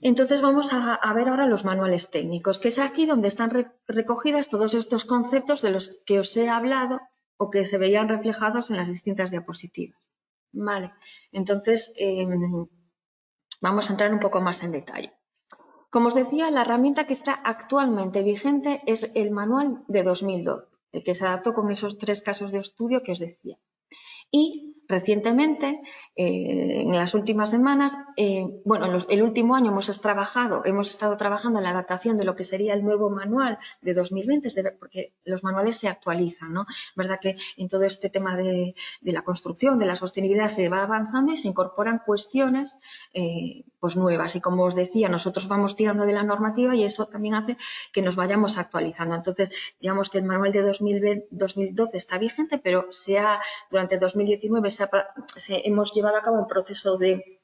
Entonces vamos a ver ahora los manuales técnicos, que es aquí donde están recogidas todos estos conceptos de los que os he hablado o que se veían reflejados en las distintas diapositivas. Vale, entonces vamos a entrar un poco más en detalle. Como os decía, la herramienta que está actualmente vigente es el manual de 2012, el que se adaptó con esos 3 casos de estudio que os decía. Y recientemente, en las últimas semanas, bueno, el último año hemos estado trabajando en la adaptación de lo que sería el nuevo manual de 2020, porque los manuales se actualizan, ¿no? Es verdad que en todo este tema de la construcción, de la sostenibilidad, se va avanzando y se incorporan cuestiones pues nuevas. Y como os decía, nosotros vamos tirando de la normativa y eso también hace que nos vayamos actualizando. Entonces, digamos que el manual de 2012 está vigente, pero durante 2019 hemos llevado a cabo un proceso de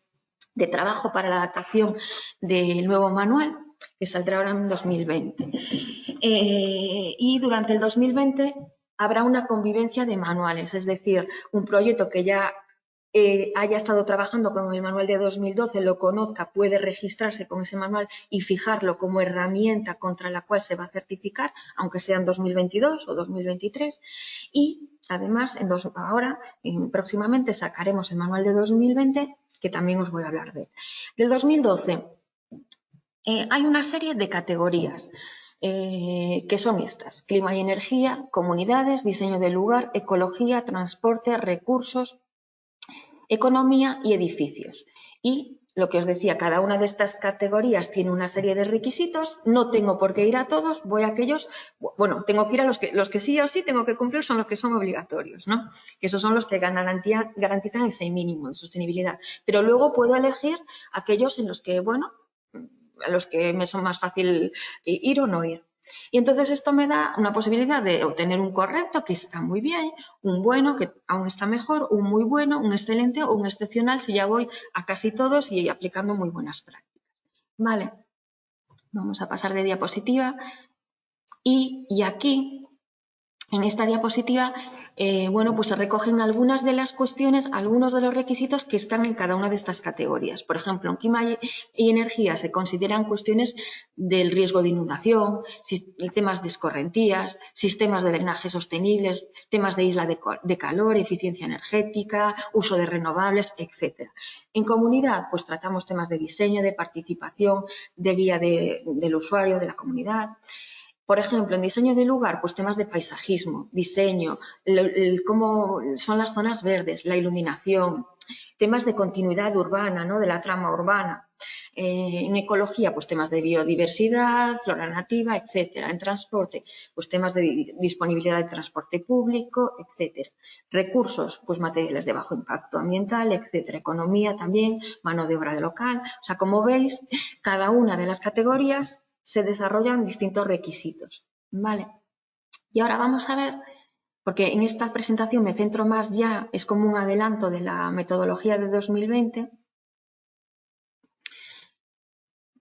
trabajo para la adaptación del nuevo manual, que saldrá ahora en 2020. Y durante el 2020 habrá una convivencia de manuales, es decir, un proyecto que ya haya estado trabajando con el manual de 2012, lo conozca, puede registrarse con ese manual y fijarlo como herramienta contra la cual se va a certificar, aunque sea en 2022 o 2023. Y además, próximamente sacaremos el manual de 2020, que también os voy a hablar de él. Del 2012 hay una serie de categorías. Que son estas: clima y energía, comunidades, diseño del lugar, ecología, transporte, recursos, economía y edificios. Y lo que os decía, cada una de estas categorías tiene una serie de requisitos, no tengo por qué ir a todos, voy a aquellos, bueno, tengo que ir a los que sí o sí tengo que cumplir, son los que son obligatorios, ¿no? Que esos son los que garantizan ese mínimo de sostenibilidad. Pero luego puedo elegir aquellos en los que, bueno, a los que me son más fácil ir o no ir. Y entonces esto me da una posibilidad de obtener un correcto, que está muy bien, un bueno, que aún está mejor, un muy bueno, un excelente o un excepcional si ya voy a casi todos y aplicando muy buenas prácticas. Vale, vamos a pasar de diapositiva. Y aquí, en esta diapositiva, bueno, pues se recogen algunas de las cuestiones, algunos de los requisitos que están en cada una de estas categorías. Por ejemplo, en clima y energía se consideran cuestiones del riesgo de inundación, temas de escorrentías, sistemas de drenaje sostenibles, temas de isla de calor, eficiencia energética, uso de renovables, etc. En comunidad, pues tratamos temas de diseño, de participación, de guía del usuario, de la comunidad. Por ejemplo, en diseño de lugar, pues temas de paisajismo, diseño, cómo son las zonas verdes, la iluminación, temas de continuidad urbana, ¿no? De la trama urbana, En ecología, pues temas de biodiversidad, flora nativa, etcétera. En transporte, pues temas de disponibilidad de transporte público, etcétera. Recursos, pues materiales de bajo impacto ambiental, etcétera. Economía también, mano de obra local. O sea, como veis, cada una de las categorías se desarrollan distintos requisitos, ¿vale? Y ahora vamos a ver, porque en esta presentación me centro más ya, es como un adelanto de la metodología de 2020.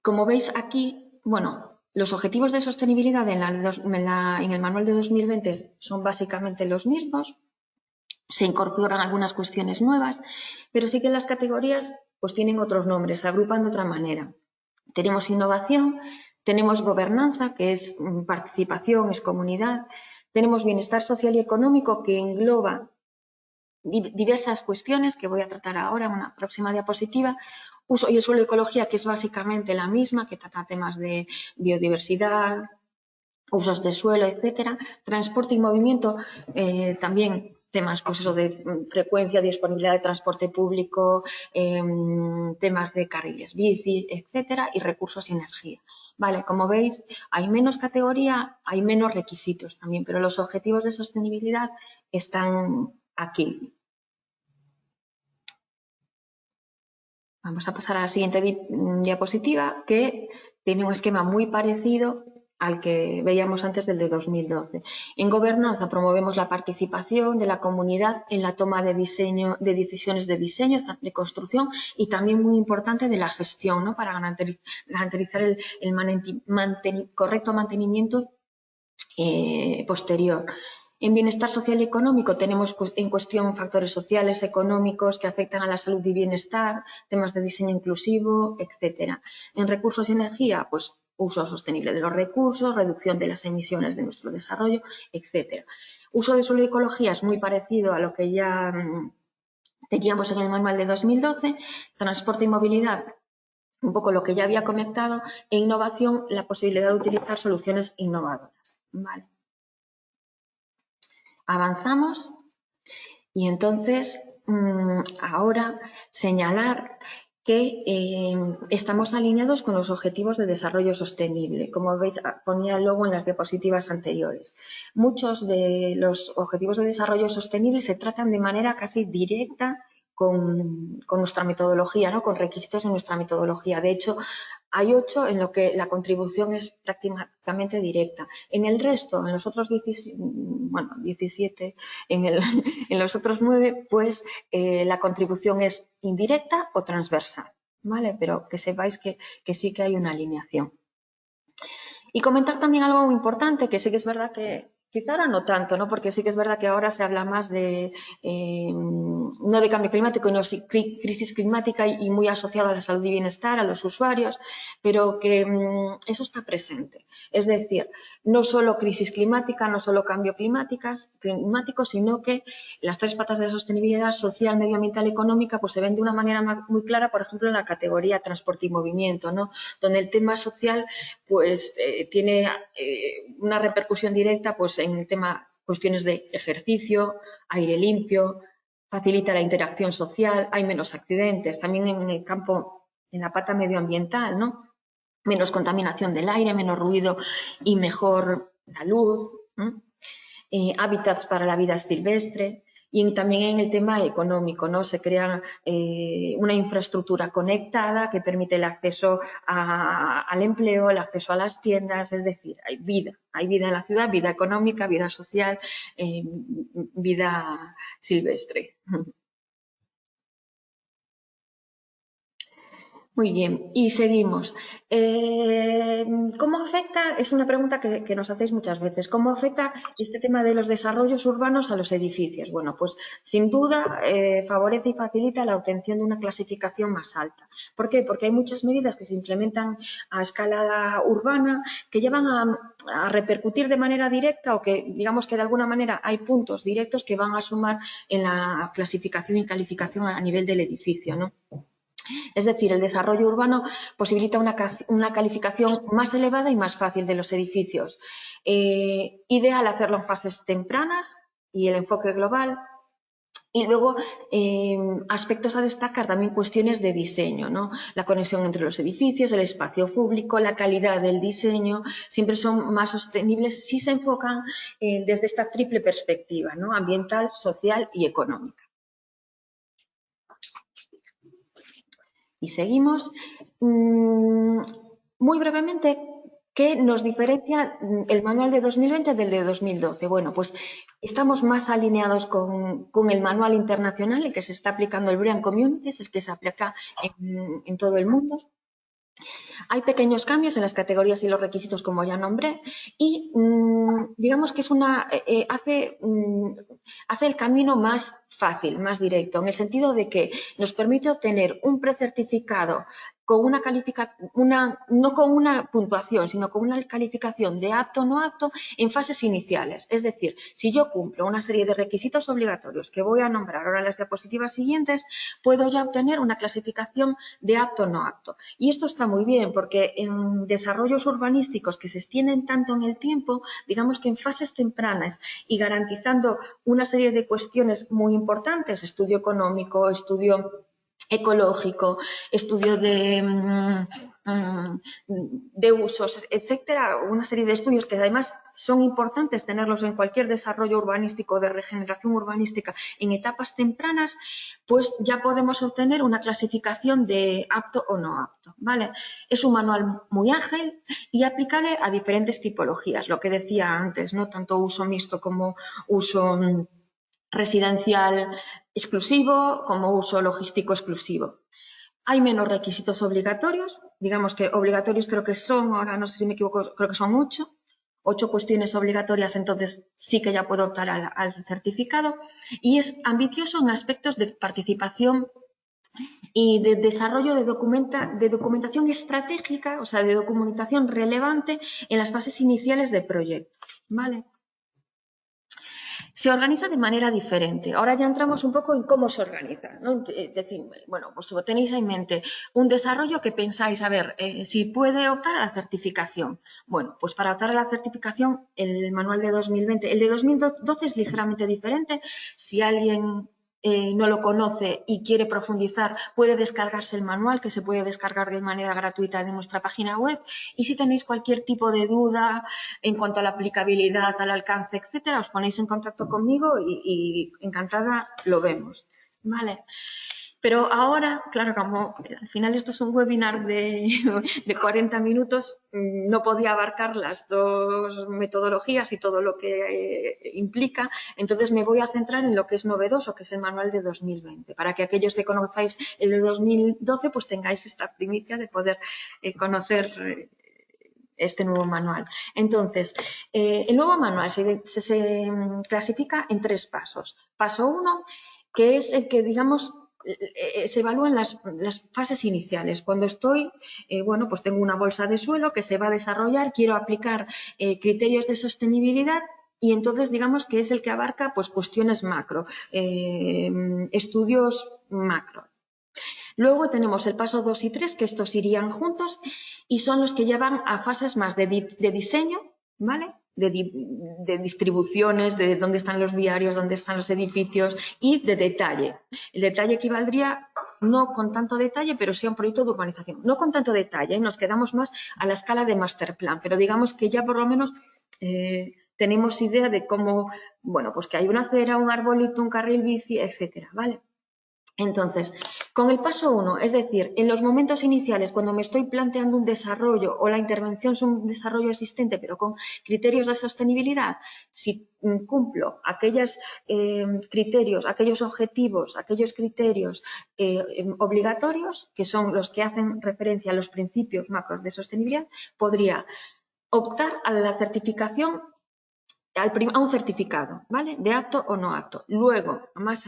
Como veis aquí, bueno, los objetivos de sostenibilidad en el manual de 2020 son básicamente los mismos. Se incorporan algunas cuestiones nuevas, pero sí que las categorías pues tienen otros nombres, se agrupan de otra manera. Tenemos innovación, tenemos gobernanza, que es participación, es comunidad. Tenemos bienestar social y económico, que engloba diversas cuestiones que voy a tratar ahora en una próxima diapositiva. Uso y el suelo y ecología, que es básicamente la misma, que trata temas de biodiversidad, usos de suelo, etcétera. Transporte y movimiento, también temas pues eso, de frecuencia, disponibilidad de transporte público, temas de carriles bici, etcétera, y recursos y energía. Vale, como veis, hay menos categoría, hay menos requisitos también, pero los objetivos de sostenibilidad están aquí. Vamos a pasar a la siguiente diapositiva, que tiene un esquema muy parecido al que veíamos antes del de 2012. En gobernanza promovemos la participación de la comunidad en la toma de decisiones de diseño, de construcción y también muy importante de la gestión, ¿no? Para garantizar el correcto mantenimiento posterior. En bienestar social y económico tenemos en cuestión factores sociales, económicos que afectan a la salud y bienestar, temas de diseño inclusivo, etcétera. En recursos y energía, pues uso sostenible de los recursos, reducción de las emisiones de nuestro desarrollo, etcétera. Uso de suelo y ecología es muy parecido a lo que ya teníamos en el manual de 2012. Transporte y movilidad, un poco lo que ya había comentado. E innovación, la posibilidad de utilizar soluciones innovadoras. Vale. Avanzamos y entonces ahora señalar que estamos alineados con los objetivos de desarrollo sostenible, como veis, ponía luego en las diapositivas anteriores. Muchos de los objetivos de desarrollo sostenible se tratan de manera casi directa con nuestra metodología, ¿no? Con requisitos en nuestra metodología. De hecho, hay 8 en lo que la contribución es prácticamente directa. En el resto, en los otros 17, en los otros 9, pues la contribución es indirecta o transversal, ¿vale? Pero que sepáis que sí que hay una alineación. Y comentar también algo importante, que sí que es verdad que quizá ahora no tanto, ¿no? Porque sí que es verdad que ahora se habla más de, no de cambio climático, sino crisis climática y muy asociado a la salud y bienestar, a los usuarios, pero que eso está presente. Es decir, no solo crisis climática, no solo cambio climático, sino que las 3 patas de la sostenibilidad social, medioambiental y económica pues se ven de una manera muy clara, por ejemplo, en la categoría transporte y movimiento, ¿no? Donde el tema social pues tiene una repercusión directa pues en el tema, cuestiones de ejercicio, aire limpio, facilita la interacción social, hay menos accidentes, también en el campo, en la pata medioambiental, ¿no? Menos contaminación del aire, menos ruido y mejor la luz, hábitats para la vida silvestre. Y también en el tema económico, ¿no? Se crea una infraestructura conectada que permite el acceso al empleo, el acceso a las tiendas, es decir, hay vida en la ciudad, vida económica, vida social, vida silvestre. Muy bien, y seguimos. ¿Cómo afecta? Es una pregunta que nos hacéis muchas veces. ¿Cómo afecta este tema de los desarrollos urbanos a los edificios? Bueno, pues sin duda favorece y facilita la obtención de una clasificación más alta. ¿Por qué? Porque hay muchas medidas que se implementan a escala urbana que llevan a repercutir de manera directa o que, digamos que de alguna manera hay puntos directos que van a sumar en la clasificación y calificación a nivel del edificio, ¿no? Es decir, el desarrollo urbano posibilita una calificación más elevada y más fácil de los edificios. Ideal hacerlo en fases tempranas y el enfoque global. Y luego, aspectos a destacar, también cuestiones de diseño, ¿no? La conexión entre los edificios, el espacio público, la calidad del diseño, siempre son más sostenibles si se enfocan desde esta triple perspectiva, ¿no? Ambiental, social y económica. Y seguimos. Muy brevemente, ¿qué nos diferencia el manual de 2020 del de 2012? Bueno, pues estamos más alineados con el manual internacional, el que se está aplicando el Brand Communities, el que se aplica en todo el mundo. Hay pequeños cambios en las categorías y los requisitos, como ya nombré, y digamos que es hace el camino más fácil, más directo, en el sentido de que nos permite obtener un precertificado con una calificación, no con una puntuación, sino con una calificación de apto o no apto en fases iniciales. Es decir, si yo cumplo una serie de requisitos obligatorios que voy a nombrar ahora en las diapositivas siguientes, puedo ya obtener una clasificación de apto o no apto. Y esto está muy bien porque en desarrollos urbanísticos que se extienden tanto en el tiempo, digamos que en fases tempranas y garantizando una serie de cuestiones muy importantes, estudio económico, estudio ecológico, estudio de usos, etcétera, una serie de estudios que además son importantes tenerlos en cualquier desarrollo urbanístico, de regeneración urbanística en etapas tempranas, pues ya podemos obtener una clasificación de apto o no apto, ¿vale? Es un manual muy ágil y aplicable a diferentes tipologías, lo que decía antes, ¿no? Tanto uso mixto como uso residencial exclusivo como uso logístico exclusivo. Hay menos requisitos obligatorios, digamos que obligatorios creo que son, ahora no sé si me equivoco, creo que son 8 cuestiones obligatorias, entonces sí que ya puedo optar al certificado, y es ambicioso en aspectos de participación y de desarrollo de documentación estratégica, o sea, de documentación relevante en las fases iniciales del proyecto, ¿vale? Se organiza de manera diferente. Ahora ya entramos un poco en cómo se organiza, ¿no? Decir, bueno, pues tenéis en mente un desarrollo que pensáis, a ver, si puede optar a la certificación. Bueno, pues para optar a la certificación, el manual de 2020, el de 2012 es ligeramente diferente. Si alguien no lo conoce y quiere profundizar, puede descargarse el manual, que se puede descargar de manera gratuita de nuestra página web. Y si tenéis cualquier tipo de duda en cuanto a la aplicabilidad, al alcance, etcétera, os ponéis en contacto conmigo y encantada lo vemos, ¿vale? Pero ahora, claro, como al final esto es un webinar de 40 minutos, no podía abarcar las dos metodologías y todo lo que implica, entonces me voy a centrar en lo que es novedoso, que es el manual de 2020, para que aquellos que conozcáis el de 2012, pues tengáis esta primicia de poder conocer este nuevo manual. Entonces, el nuevo manual se clasifica en 3 pasos. Paso 1, que es el que, digamos, se evalúan las fases iniciales. Cuando estoy, bueno, pues tengo una bolsa de suelo que se va a desarrollar, quiero aplicar criterios de sostenibilidad y entonces digamos que es el que abarca pues cuestiones macro, estudios macro. Luego tenemos el paso 2 y 3, que estos irían juntos y son los que llevan a fases más de diseño, ¿vale? De distribuciones, de dónde están los viarios, dónde están los edificios y de detalle. El detalle equivaldría no con tanto detalle, pero sí a un proyecto de urbanización. No con tanto detalle, nos quedamos más a la escala de master plan, pero digamos que ya por lo menos tenemos idea de cómo, bueno, pues que hay una acera, un arbolito, un carril bici, etcétera, ¿vale? Entonces, con el paso 1, es decir, en los momentos iniciales, cuando me estoy planteando un desarrollo o la intervención es un desarrollo existente, pero con criterios de sostenibilidad, si cumplo aquellos criterios, aquellos objetivos, aquellos criterios obligatorios, que son los que hacen referencia a los principios macros de sostenibilidad, podría optar a la certificación, a un certificado, ¿vale? De apto o no apto. Luego, a más,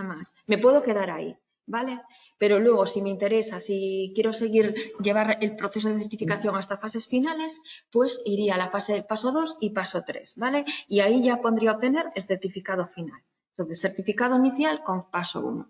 me puedo quedar ahí, ¿vale? Pero luego, si me interesa, si quiero seguir llevar el proceso de certificación hasta fases finales, pues iría a la fase del paso 2 y paso 3, ¿vale? Y ahí ya pondría obtener el certificado final. Entonces, certificado inicial con paso 1.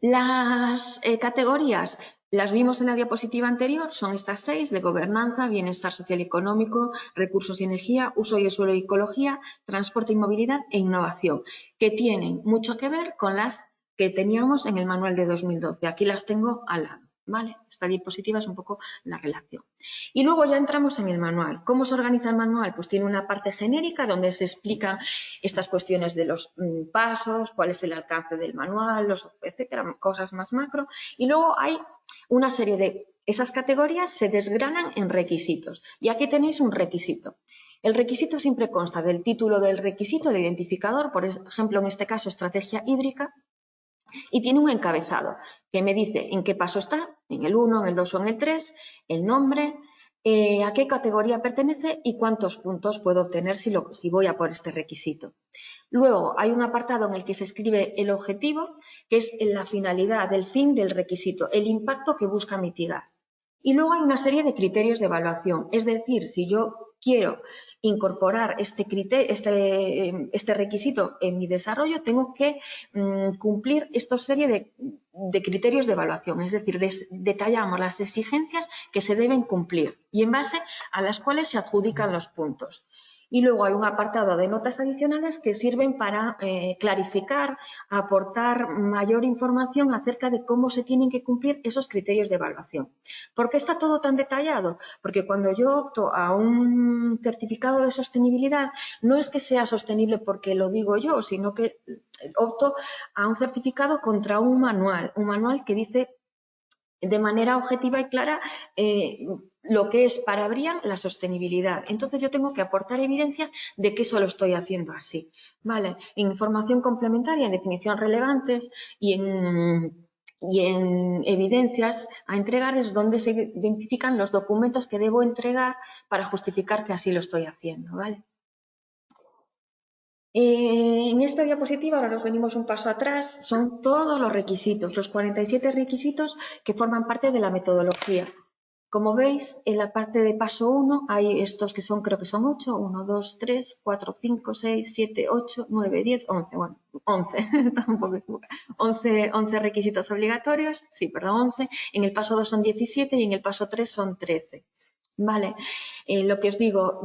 Las categorías, Las vimos en la diapositiva anterior, son estas 6 de gobernanza, bienestar social y económico, recursos y energía, uso y suelo y ecología, transporte y movilidad e innovación, que tienen mucho que ver con las que teníamos en el manual de 2012. Aquí las tengo al lado, ¿vale? Esta diapositiva es un poco la relación. Y luego ya entramos en el manual. ¿Cómo se organiza el manual? Pues tiene una parte genérica donde se explican estas cuestiones de los pasos, cuál es el alcance del manual, etcétera, cosas más macro. Y luego hay una serie de esas categorías se desgranan en requisitos. Y aquí tenéis un requisito. El requisito siempre consta del título del requisito, de identificador, por ejemplo, en este caso, estrategia hídrica, y tiene un encabezado que me dice en qué paso está, en el 1, en el 2 o en el 3, el nombre, a qué categoría pertenece y cuántos puntos puedo obtener si voy a por este requisito. Luego hay un apartado en el que se escribe el objetivo, que es la finalidad, el fin del requisito, el impacto que busca mitigar. Y luego hay una serie de criterios de evaluación, es decir, si yo quiero incorporar este requisito en mi desarrollo, tengo que cumplir esta serie de criterios de evaluación, es decir, detallamos las exigencias que se deben cumplir y en base a las cuales se adjudican los puntos. Y luego hay un apartado de notas adicionales que sirven para clarificar, aportar mayor información acerca de cómo se tienen que cumplir esos criterios de evaluación. ¿Por qué está todo tan detallado? Porque cuando yo opto a un certificado de sostenibilidad, no es que sea sostenible porque lo digo yo, sino que opto a un certificado contra un manual que dice de manera objetiva y clara lo que es para BRIAN la sostenibilidad. Entonces yo tengo que aportar evidencia de que eso lo estoy haciendo así. ¿Vale? Información complementaria, en definición relevantes y en evidencias a entregar es donde se identifican los documentos que debo entregar para justificar que así lo estoy haciendo. ¿Vale? En esta diapositiva, ahora nos venimos un paso atrás, son todos los requisitos, los 47 requisitos que forman parte de la metodología. Como veis, en la parte de paso 1 hay estos que son, creo que son 8, 1, 2, 3, 4, 5, 6, 7, 8, 9, 10, 11, bueno, 11, tampoco 11 requisitos obligatorios, sí, perdón, 11, en el paso 2 son 17 y en el paso 3 son 13. Vale, lo que os digo,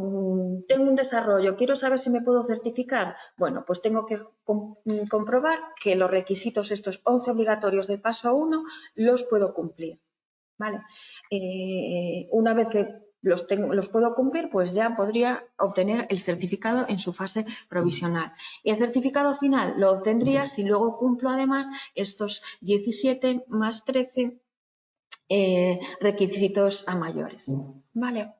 tengo un desarrollo, quiero saber si me puedo certificar. Bueno, pues tengo que comprobar que los requisitos, estos 11 obligatorios del paso 1, los puedo cumplir. Vale, una vez que los puedo cumplir, pues ya podría obtener el certificado en su fase provisional. Y el certificado final lo obtendría si luego cumplo además estos 17 más 13 requisitos a mayores. Vale.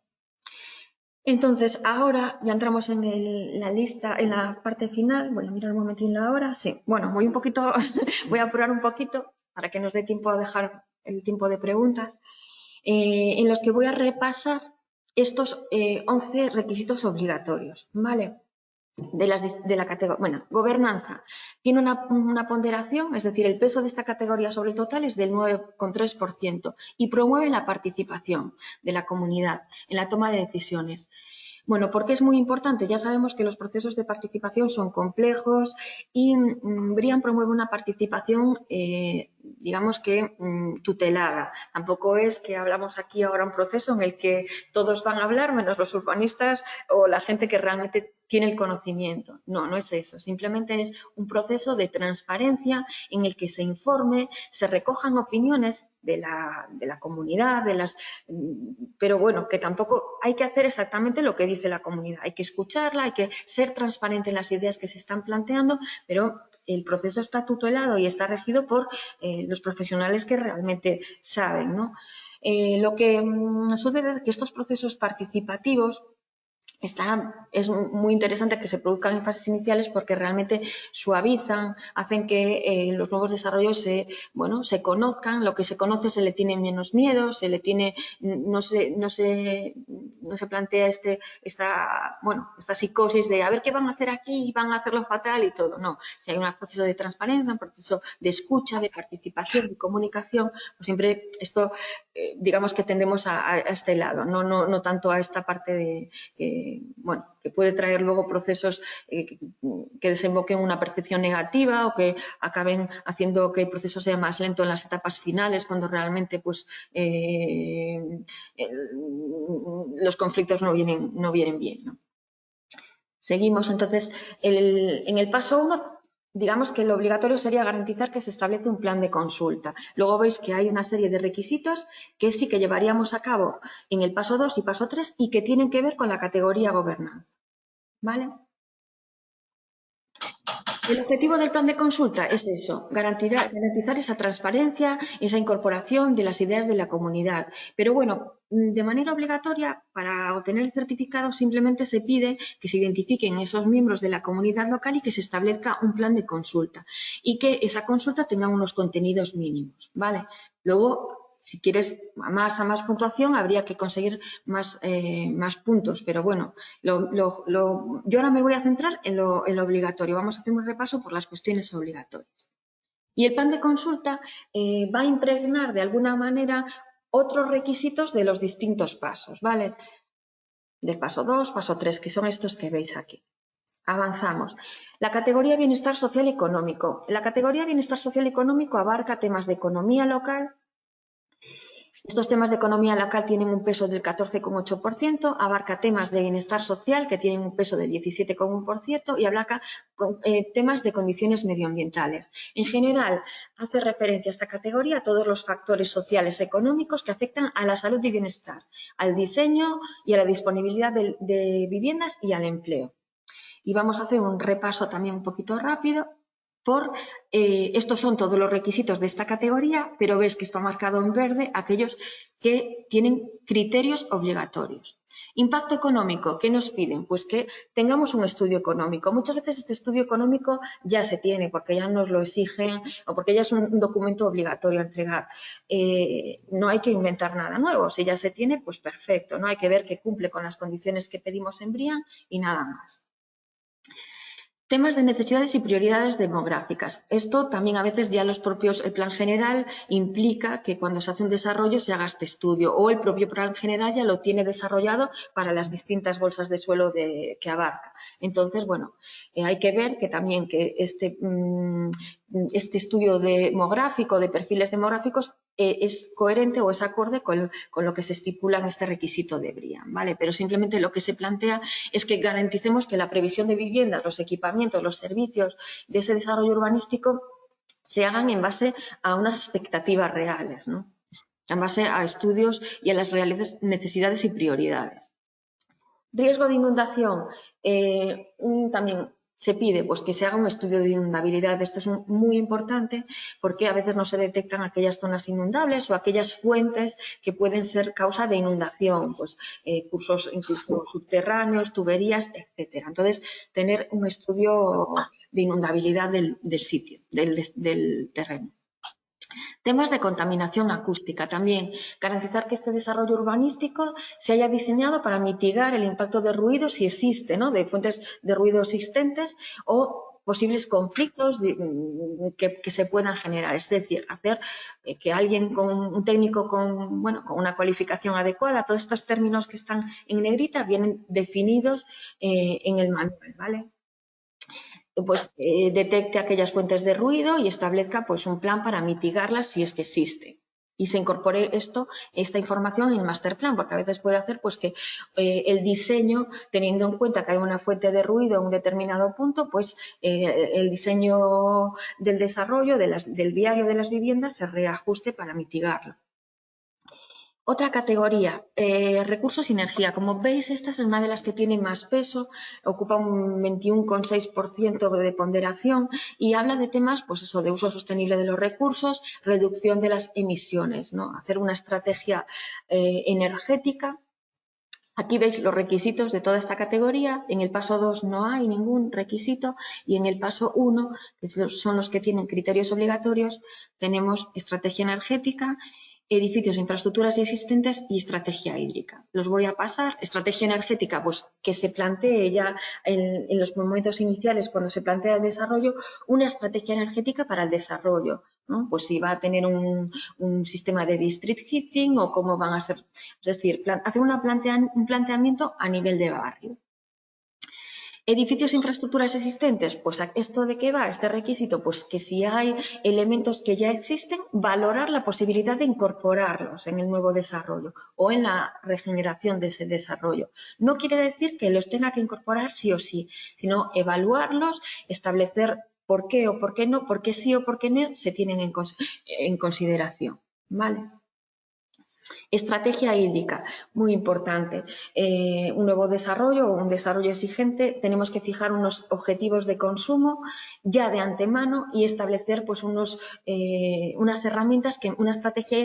Entonces, ahora ya entramos en la lista, en la parte final. Voy a mirar un momentín la hora. Sí, bueno, voy a apurar un poquito para que nos dé tiempo a dejar el tiempo de preguntas, en los que voy a repasar estos 11 requisitos obligatorios, ¿vale? De la categoría, bueno, gobernanza. Tiene una ponderación, es decir, el peso de esta categoría sobre el total es del 9,3% y promueve la participación de la comunidad en la toma de decisiones. Bueno, ¿por qué es muy importante? Ya sabemos que los procesos de participación son complejos y BRIAN promueve una participación, digamos que tutelada. Tampoco es que hablamos aquí ahora un proceso en el que todos van a hablar, menos los urbanistas o la gente que realmente tiene el conocimiento. No, no es eso. Simplemente es un proceso de transparencia en el que se informe, se recojan opiniones de la comunidad, pero bueno, que tampoco hay que hacer exactamente lo que dice la comunidad. Hay que escucharla, hay que ser transparente en las ideas que se están planteando, pero el proceso está tutelado y está regido por los profesionales que realmente saben, ¿no? Lo que sucede es que estos procesos participativos es muy interesante que se produzcan en fases iniciales porque realmente suavizan, hacen que los nuevos desarrollos se conozcan, lo que se conoce se le tiene menos miedo, no se plantea esta psicosis de a ver qué van a hacer aquí y van a hacerlo fatal y todo. No, si hay un proceso de transparencia, un proceso de escucha, de participación, de comunicación, pues siempre esto, digamos que tendemos a este lado, no tanto a esta parte de bueno, que puede traer luego procesos que desemboquen en una percepción negativa o que acaben haciendo que el proceso sea más lento en las etapas finales, cuando realmente pues, los conflictos no vienen bien, ¿no? Seguimos, entonces, en el paso 1, digamos que lo obligatorio sería garantizar que se establece un plan de consulta. Luego veis que hay una serie de requisitos que sí que llevaríamos a cabo en el paso 2 y paso 3 y que tienen que ver con la categoría gobernanza, ¿vale? El objetivo del plan de consulta es eso, garantizar esa transparencia, esa incorporación de las ideas de la comunidad. Pero bueno, de manera obligatoria, para obtener el certificado simplemente se pide que se identifiquen esos miembros de la comunidad local y que se establezca un plan de consulta y que esa consulta tenga unos contenidos mínimos, ¿vale? Luego, si quieres a más puntuación, habría que conseguir más puntos, pero bueno, yo ahora me voy a centrar en lo obligatorio. Vamos a hacer un repaso por las cuestiones obligatorias. Y el plan de consulta va a impregnar de alguna manera otros requisitos de los distintos pasos, ¿vale? Del paso 2, paso 3, que son estos que veis aquí. Avanzamos. La categoría Bienestar Social y Económico. La categoría Bienestar Social y Económico abarca temas de economía local. Estos temas de economía local tienen un peso del 14,8%, abarca temas de bienestar social que tienen un peso del 17,1% y abarca temas de condiciones medioambientales. En general, hace referencia a esta categoría a todos los factores sociales y económicos que afectan a la salud y bienestar, al diseño y a la disponibilidad de viviendas y al empleo. Y vamos a hacer un repaso también un poquito rápido. Estos son todos los requisitos de esta categoría, pero ves que está marcado en verde aquellos que tienen criterios obligatorios. Impacto económico, ¿qué nos piden? Pues que tengamos un estudio económico. Muchas veces este estudio económico ya se tiene porque ya nos lo exigen o porque ya es un documento obligatorio a entregar. No hay que inventar nada nuevo. Si ya se tiene, pues perfecto. No hay que ver que cumple con las condiciones que pedimos en BRIAN y nada más. Temas de necesidades y prioridades demográficas. Esto también a veces ya el plan general implica que cuando se hace un desarrollo se haga este estudio o el propio plan general ya lo tiene desarrollado para las distintas bolsas de suelo que abarca. Entonces, bueno, hay que ver que también que este estudio demográfico, de perfiles demográficos, es coherente o es acorde con lo que se estipula en este requisito de BRIAN, ¿vale? Pero simplemente lo que se plantea es que garanticemos que la previsión de viviendas, los equipamientos, los servicios de ese desarrollo urbanístico se hagan en base a unas expectativas reales, ¿no? En base a estudios y a las reales necesidades y prioridades. Riesgo de inundación, también se pide pues, que se haga un estudio de inundabilidad. Esto es muy importante porque a veces no se detectan aquellas zonas inundables o aquellas fuentes que pueden ser causa de inundación, pues cursos incluso subterráneos, tuberías, etcétera. Entonces, tener un estudio de inundabilidad del sitio, del terreno. Temas de contaminación acústica. También garantizar que este desarrollo urbanístico se haya diseñado para mitigar el impacto de ruido si existe, ¿no? De fuentes de ruido existentes o posibles conflictos que se puedan generar. Es decir, hacer que un técnico con una cualificación adecuada, todos estos términos que están en negrita vienen definidos en el manual, ¿vale? Pues detecte aquellas fuentes de ruido y establezca pues un plan para mitigarlas si es que existe. Y se incorpore esta información en el master plan, porque a veces puede hacer pues que el diseño, teniendo en cuenta que hay una fuente de ruido en un determinado punto, pues el diseño del desarrollo del viario de las viviendas se reajuste para mitigarlo. Otra categoría, recursos y energía. Como veis, esta es una de las que tiene más peso, ocupa un 21,6% de ponderación y habla de temas, pues eso, de uso sostenible de los recursos, reducción de las emisiones, ¿no? Hacer una estrategia energética. Aquí veis los requisitos de toda esta categoría. En el paso 2 no hay ningún requisito y en el paso 1, que son los que tienen criterios obligatorios, tenemos estrategia energética, edificios e infraestructuras existentes y estrategia hídrica. Los voy a pasar. Estrategia energética, pues que se plantee ya en los momentos iniciales, cuando se plantea el desarrollo, una estrategia energética para el desarrollo. ¿no? Pues si va a tener un sistema de district heating o cómo van a ser, es decir, hacer un planteamiento a nivel de barrio. Edificios e infraestructuras existentes, pues ¿esto de qué va? Este requisito, pues que si hay elementos que ya existen, valorar la posibilidad de incorporarlos en el nuevo desarrollo o en la regeneración de ese desarrollo. No quiere decir que los tenga que incorporar sí o sí, sino evaluarlos, establecer por qué o por qué no, por qué sí o por qué no se tienen en consideración, ¿vale? Estrategia hídrica, muy importante. Un nuevo desarrollo o un desarrollo exigente, tenemos que fijar unos objetivos de consumo ya de antemano y establecer pues, unas herramientas, una estrategia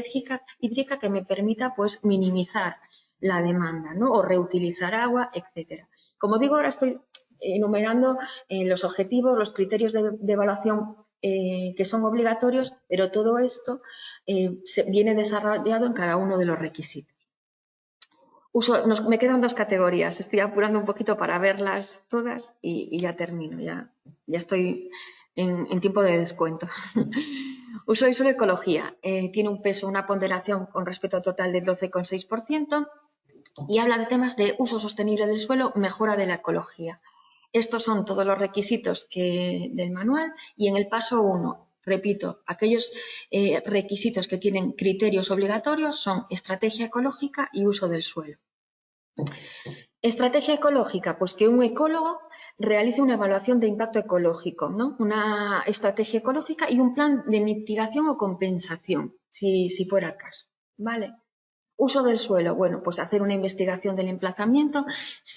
hídrica que me permita pues, minimizar la demanda, ¿no? O reutilizar agua, etcétera. Como digo, ahora estoy enumerando los objetivos, los criterios de evaluación que son obligatorios, pero todo esto viene desarrollado en cada uno de los requisitos. Me quedan dos categorías, estoy apurando un poquito para verlas todas y ya termino, ya estoy en tiempo de descuento. Uso y suelo ecología, tiene un peso, una ponderación con respecto al total del 12,6% y habla de temas de uso sostenible del suelo, mejora de la ecología. Estos son todos los requisitos del manual y en el paso 1, repito, aquellos requisitos que tienen criterios obligatorios son estrategia ecológica y uso del suelo. Estrategia ecológica, pues que un ecólogo realice una evaluación de impacto ecológico, ¿no? Una estrategia ecológica y un plan de mitigación o compensación, si fuera el caso, ¿vale? Uso del suelo, bueno, pues hacer una investigación del emplazamiento,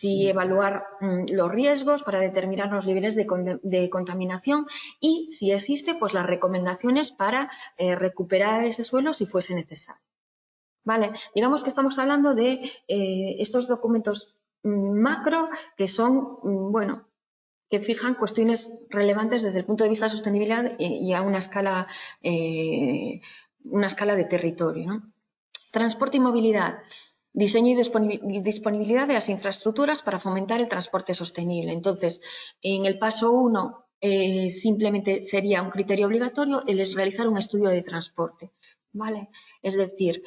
evaluar los riesgos para determinar los niveles de contaminación y, si existe, pues las recomendaciones para recuperar ese suelo si fuese necesario. Vale, digamos que estamos hablando de estos documentos macro que son, bueno, que fijan cuestiones relevantes desde el punto de vista de sostenibilidad y a una escala de territorio, ¿no? Transporte y movilidad. Diseño y disponibilidad de las infraestructuras para fomentar el transporte sostenible. Entonces, en el paso 1 simplemente sería un criterio obligatorio el realizar un estudio de transporte. ¿Vale? Es decir,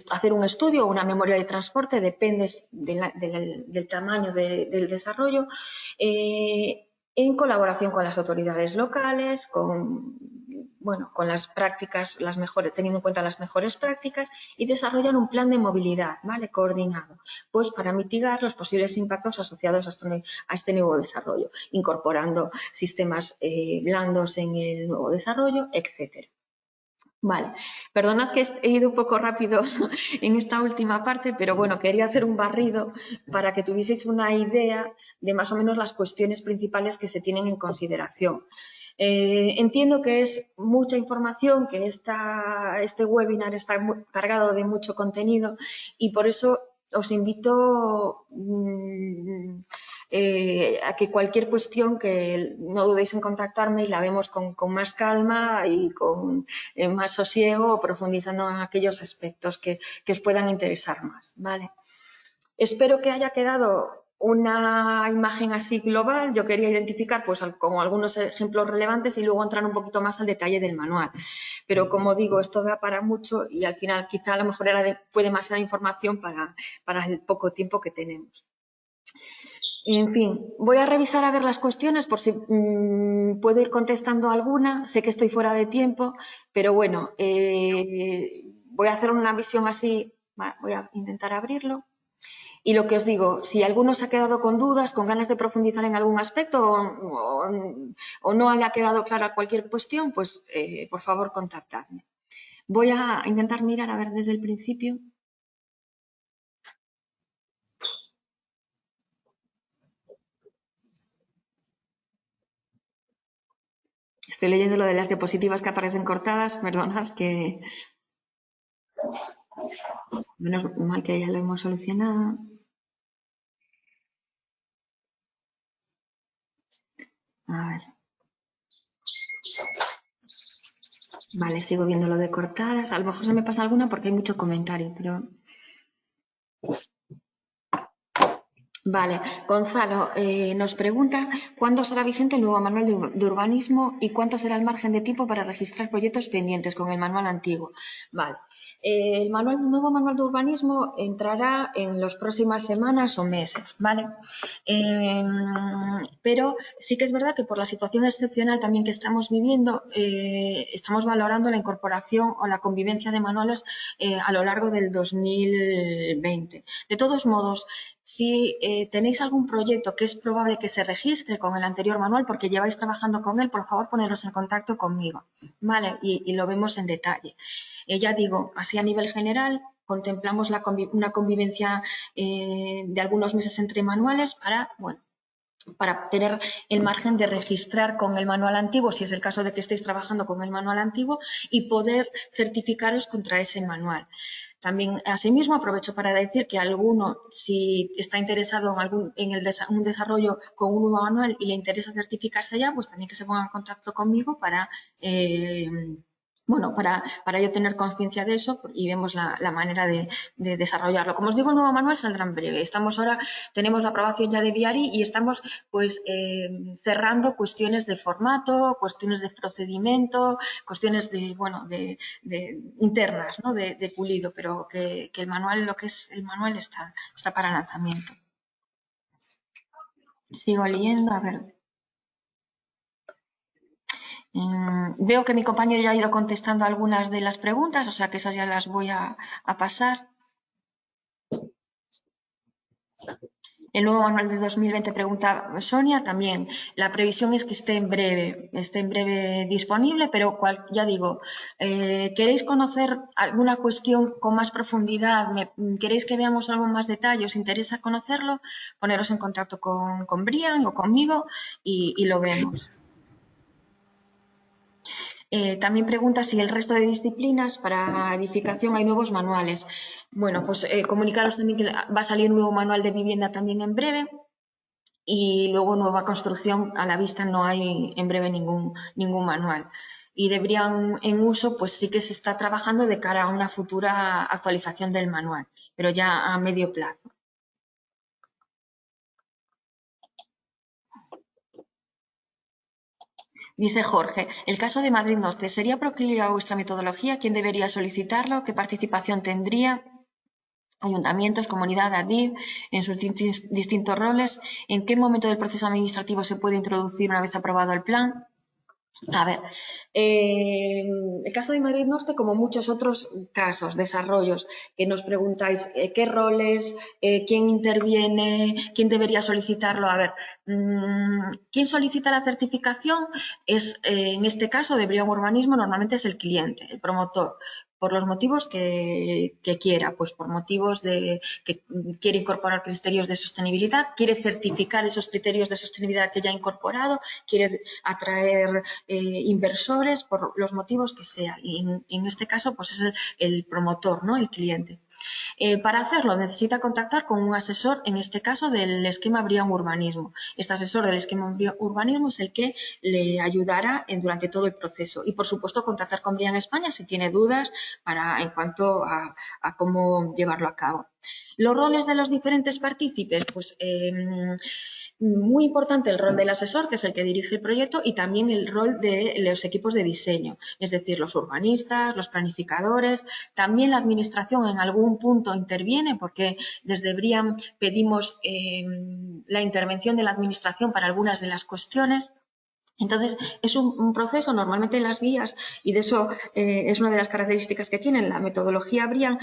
hacer un estudio o una memoria de transporte depende del tamaño del desarrollo en colaboración con las autoridades locales, con las prácticas, teniendo en cuenta las mejores prácticas y desarrollar un plan de movilidad, ¿vale? Coordinado, pues para mitigar los posibles impactos asociados a este nuevo desarrollo, incorporando sistemas blandos en el nuevo desarrollo, etcétera. Vale, perdonad que he ido un poco rápido en esta última parte, pero bueno, quería hacer un barrido para que tuvieseis una idea de más o menos las cuestiones principales que se tienen en consideración. Entiendo que es mucha información, que este webinar está cargado de mucho contenido y por eso os invito a que cualquier cuestión que no dudéis en contactarme y la vemos con más calma y con más sosiego, profundizando en aquellos aspectos que os puedan interesar más, ¿vale? Espero que haya quedado una imagen así global. Yo quería identificar pues como algunos ejemplos relevantes y luego entrar un poquito más al detalle del manual. Pero como digo, esto da para mucho y al final quizá a lo mejor fue demasiada información para el poco tiempo que tenemos. En fin, voy a revisar a ver las cuestiones por si puedo ir contestando alguna. Sé que estoy fuera de tiempo, pero bueno, voy a hacer una visión así. Voy a intentar abrirlo. Y lo que os digo, si alguno se ha quedado con dudas, con ganas de profundizar en algún aspecto o no le ha quedado clara cualquier cuestión, pues por favor contactadme. Voy a intentar mirar a ver desde el principio. Estoy leyendo lo de las diapositivas que aparecen cortadas. Perdonad que... Menos mal que ya lo hemos solucionado. A ver. Vale, sigo viendo lo de cortadas. A lo mejor se me pasa alguna porque hay mucho comentario, pero... Vale, Gonzalo nos pregunta ¿cuándo será vigente el nuevo manual de urbanismo y cuánto será el margen de tiempo para registrar proyectos pendientes con el manual antiguo? Vale, el nuevo manual de urbanismo entrará en las próximas semanas o meses, ¿vale? Pero sí que es verdad que por la situación excepcional también que estamos viviendo, estamos valorando la incorporación o la convivencia de manuales a lo largo del 2020. De todos modos, si tenéis algún proyecto que es probable que se registre con el anterior manual porque lleváis trabajando con él, por favor poneros en contacto conmigo, ¿vale? Y lo vemos en detalle. Ya digo, así a nivel general, contemplamos una convivencia de algunos meses entre manuales para, bueno, para tener el margen de registrar con el manual antiguo, si es el caso de que estéis trabajando con el manual antiguo, y poder certificaros contra ese manual. También, asimismo, aprovecho para decir que alguno, si está interesado en un desarrollo con un nuevo manual y le interesa certificarse ya, pues también que se ponga en contacto conmigo para... bueno, para yo tener conciencia de eso y vemos la manera de desarrollarlo. Como os digo, el nuevo manual saldrá en breve. Tenemos la aprobación ya de Viari y estamos pues cerrando cuestiones de formato, cuestiones de procedimiento, cuestiones de, bueno, de internas, ¿no? de pulido, pero que el manual, lo que es el manual está para lanzamiento. Sigo leyendo, a ver. Veo que mi compañero ya ha ido contestando algunas de las preguntas, o sea que esas ya las voy a pasar. El nuevo manual de 2020, pregunta Sonia, también. La previsión es que esté en breve disponible, pero ya digo, ¿queréis conocer alguna cuestión con más profundidad? ¿Queréis que veamos algo más detalle? ¿Os interesa conocerlo? Poneros en contacto con Brian o conmigo y lo vemos. También pregunta si el resto de disciplinas para edificación hay nuevos manuales. Bueno, pues comunicaros también que va a salir un nuevo manual de vivienda también en breve y luego nueva construcción a la vista no hay en breve ningún manual. Y de Brian en uso, pues sí que se está trabajando de cara a una futura actualización del manual, pero ya a medio plazo. Dice Jorge, el caso de Madrid Norte, ¿sería proclive a vuestra metodología? ¿Quién debería solicitarlo? ¿Qué participación tendría? Ayuntamientos, comunidad, ADIV, en sus distintos roles. ¿En qué momento del proceso administrativo se puede introducir una vez aprobado el plan? A ver, el caso de Madrid Norte, como muchos otros casos, desarrollos, que nos preguntáis qué roles, quién interviene, quién debería solicitarlo. A ver, ¿quién solicita la certificación? En este caso de Brian Urbanismo, normalmente es el cliente, el promotor, por los motivos que quiera, pues por motivos de que quiere incorporar criterios de sostenibilidad, quiere certificar esos criterios de sostenibilidad que ya ha incorporado, quiere atraer inversores, por los motivos que sea. Y en este caso, pues es el promotor, ¿no? El cliente. Para hacerlo necesita contactar con un asesor, en este caso del esquema Brian Urbanismo. Este asesor del esquema Brian Urbanismo es el que le ayudará durante todo el proceso. Y, por supuesto, contactar con Brian España si tiene dudas en cuanto a cómo llevarlo a cabo. Los roles de los diferentes partícipes, pues muy importante el rol del asesor, que es el que dirige el proyecto, y también el rol de los equipos de diseño, es decir, los urbanistas, los planificadores. También la administración en algún punto interviene, porque desde Brian pedimos la intervención de la administración para algunas de las cuestiones. Entonces, es un proceso, normalmente las guías, y de eso es una de las características que tienen la metodología Brian,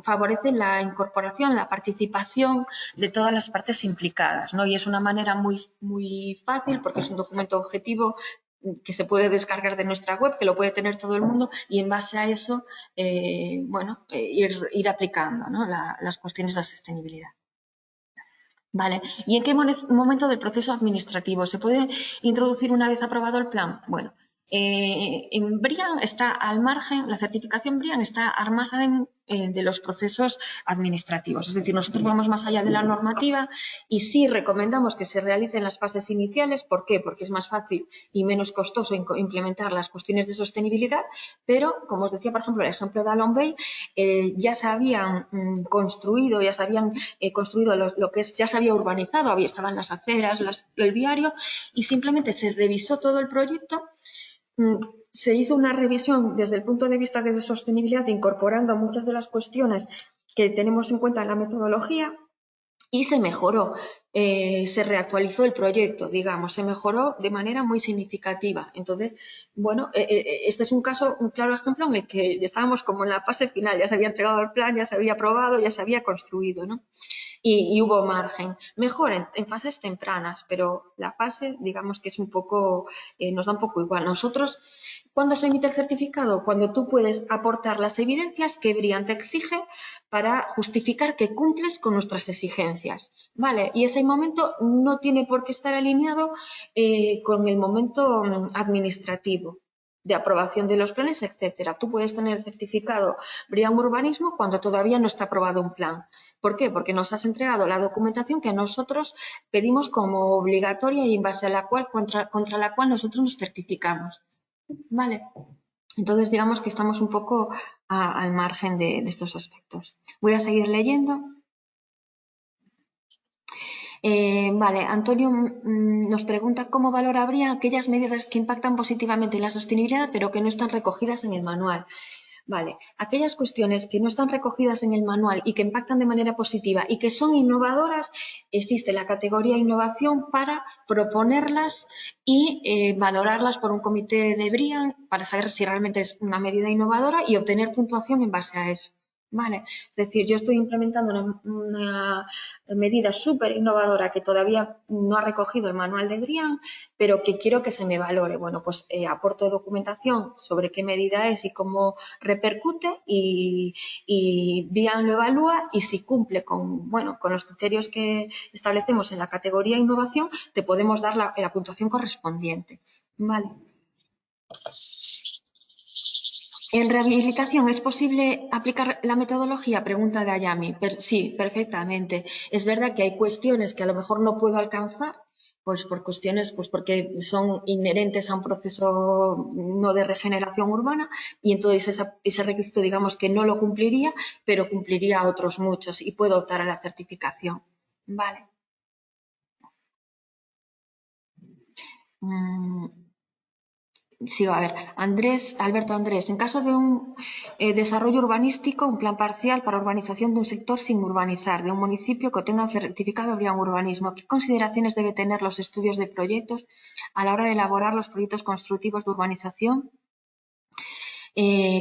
favorece la incorporación, la participación de todas las partes implicadas, ¿no? Y es una manera muy, muy fácil, porque es un documento objetivo que se puede descargar de nuestra web, que lo puede tener todo el mundo, y en base a eso, ir aplicando, ¿no? las cuestiones de sostenibilidad. Vale. ¿Y en qué momento del proceso administrativo se puede introducir una vez aprobado el plan? Bueno, en Brian está al margen, la certificación Brian está al margen de los procesos administrativos. Es decir, nosotros vamos más allá de la normativa y sí recomendamos que se realicen las fases iniciales. ¿Por qué? Porque es más fácil y menos costoso implementar las cuestiones de sostenibilidad, pero, como os decía, por ejemplo, el ejemplo de Alon Bay, ya se habían construido, ya se había urbanizado, estaban las aceras, el viario, y simplemente se revisó todo el proyecto. Se hizo una revisión desde el punto de vista de sostenibilidad, incorporando muchas de las cuestiones que tenemos en cuenta en la metodología, y se mejoró, se reactualizó el proyecto, digamos, se mejoró de manera muy significativa. Entonces, bueno, este es un claro ejemplo en el que estábamos como en la fase final, ya se había entregado el plan, ya se había aprobado, ya se había construido, ¿no? Y hubo margen. Mejor en fases tempranas, pero la fase, digamos que es un poco, nos da un poco igual. Nosotros, ¿cuándo se emite el certificado? Cuando tú puedes aportar las evidencias que BRIAN te exige para justificar que cumples con nuestras exigencias, ¿vale? Y ese momento no tiene por qué estar alineado con el momento administrativo de aprobación de los planes, etcétera. Tú puedes tener el certificado BRIAN Urbanismo cuando todavía no está aprobado un plan. ¿Por qué? Porque nos has entregado la documentación que nosotros pedimos como obligatoria y en base a la cual, contra la cual nosotros nos certificamos. ¿Vale? Entonces, digamos que estamos un poco al margen de estos aspectos. Voy a seguir leyendo. Vale, Antonio nos pregunta cómo valoraría aquellas medidas que impactan positivamente en la sostenibilidad pero que no están recogidas en el manual. Vale, aquellas cuestiones que no están recogidas en el manual y que impactan de manera positiva y que son innovadoras, existe la categoría innovación para proponerlas y valorarlas por un comité de BRIAN para saber si realmente es una medida innovadora y obtener puntuación en base a eso. Vale, es decir, yo estoy implementando una medida súper innovadora que todavía no ha recogido el manual de BRIAN, pero que quiero que se me valore. Bueno, pues aporto documentación sobre qué medida es y cómo repercute y BRIAN lo evalúa y si cumple con los criterios que establecemos en la categoría innovación, te podemos dar la puntuación correspondiente. Vale. ¿En rehabilitación es posible aplicar la metodología? Pregunta de Ayami. Sí, perfectamente. Es verdad que hay cuestiones que a lo mejor no puedo alcanzar, pues por cuestiones, pues porque son inherentes a un proceso no de regeneración urbana y entonces ese requisito, digamos que no lo cumpliría, pero cumpliría a otros muchos y puedo optar a la certificación. Vale. Sigo, a ver, Alberto Andrés, en caso de un desarrollo urbanístico, un plan parcial para urbanización de un sector sin urbanizar, de un municipio que tenga certificado BRIAN Urbanismo, ¿qué consideraciones debe tener los estudios de proyectos a la hora de elaborar los proyectos constructivos de urbanización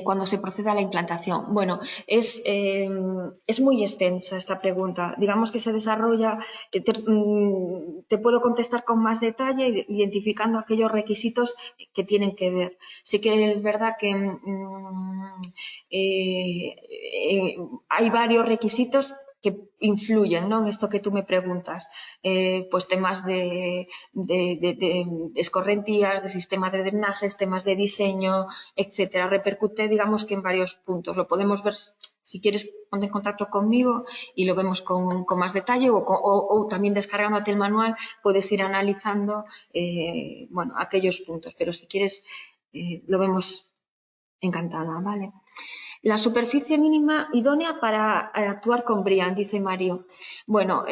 cuando se proceda a la implantación? Bueno, es muy extensa esta pregunta. Digamos que se desarrolla, te puedo contestar con más detalle identificando aquellos requisitos que tienen que ver. Sí que es verdad que hay varios requisitos que influyen, ¿no?, en esto que tú me preguntas, pues temas de escorrentías, de sistema de drenajes, temas de diseño, etcétera. Repercute, digamos, que en varios puntos. Lo podemos ver, si quieres, ponte en contacto conmigo y lo vemos con más detalle o también descargándote el manual puedes ir analizando, aquellos puntos. Pero si quieres, lo vemos encantada, ¿vale? La superficie mínima idónea para actuar con BRIAN, dice Mario. Bueno,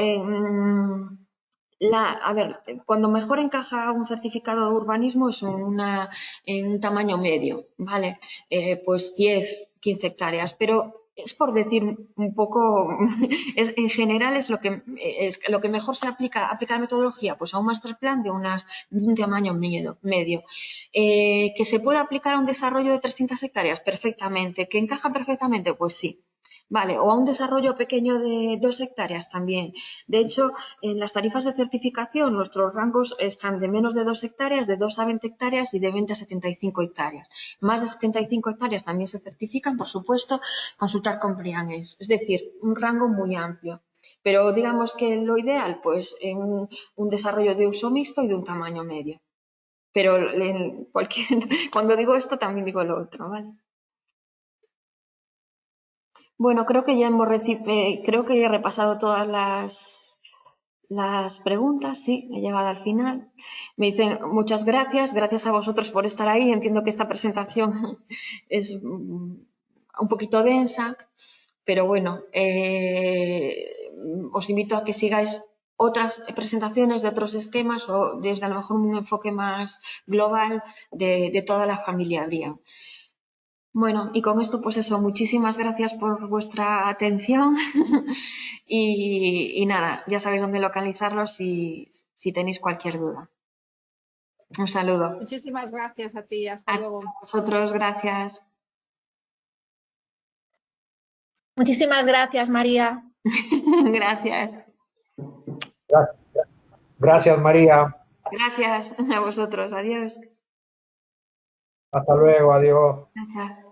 cuando mejor encaja un certificado de urbanismo es en un tamaño medio, ¿vale? Pues 10, 15 hectáreas, pero es por decir un poco, en general es lo que mejor se aplica la metodología, pues a un master plan de un tamaño medio. ¿Que se puede aplicar a un desarrollo de 300 hectáreas? Perfectamente. ¿Que encaja perfectamente? Pues sí. Vale, o a un desarrollo pequeño de 2 hectáreas también. De hecho, en las tarifas de certificación nuestros rangos están de menos de 2 hectáreas, de 2 a 20 hectáreas y de 20 a 75 hectáreas. Más de 75 hectáreas también se certifican, por supuesto, consultar con BRIAN. Es decir, un rango muy amplio. Pero digamos que lo ideal, pues un desarrollo de uso mixto y de un tamaño medio. Pero cuando digo esto también digo lo otro, ¿vale? Bueno, creo que ya creo que he repasado todas las preguntas, sí, he llegado al final. Me dicen muchas gracias, gracias a vosotros por estar ahí. Entiendo que esta presentación es un poquito densa, pero bueno, os invito a que sigáis otras presentaciones de otros esquemas o desde a lo mejor un enfoque más global de toda la familia Brian. Bueno, y con esto, pues eso, muchísimas gracias por vuestra atención y nada, ya sabéis dónde localizarlos si tenéis cualquier duda. Un saludo. Muchísimas gracias a ti. Hasta A luego. vosotros, gracias. Muchísimas gracias, María. Gracias. Gracias, María. Gracias a vosotros. Adiós. Hasta luego, adiós. Chao, chao.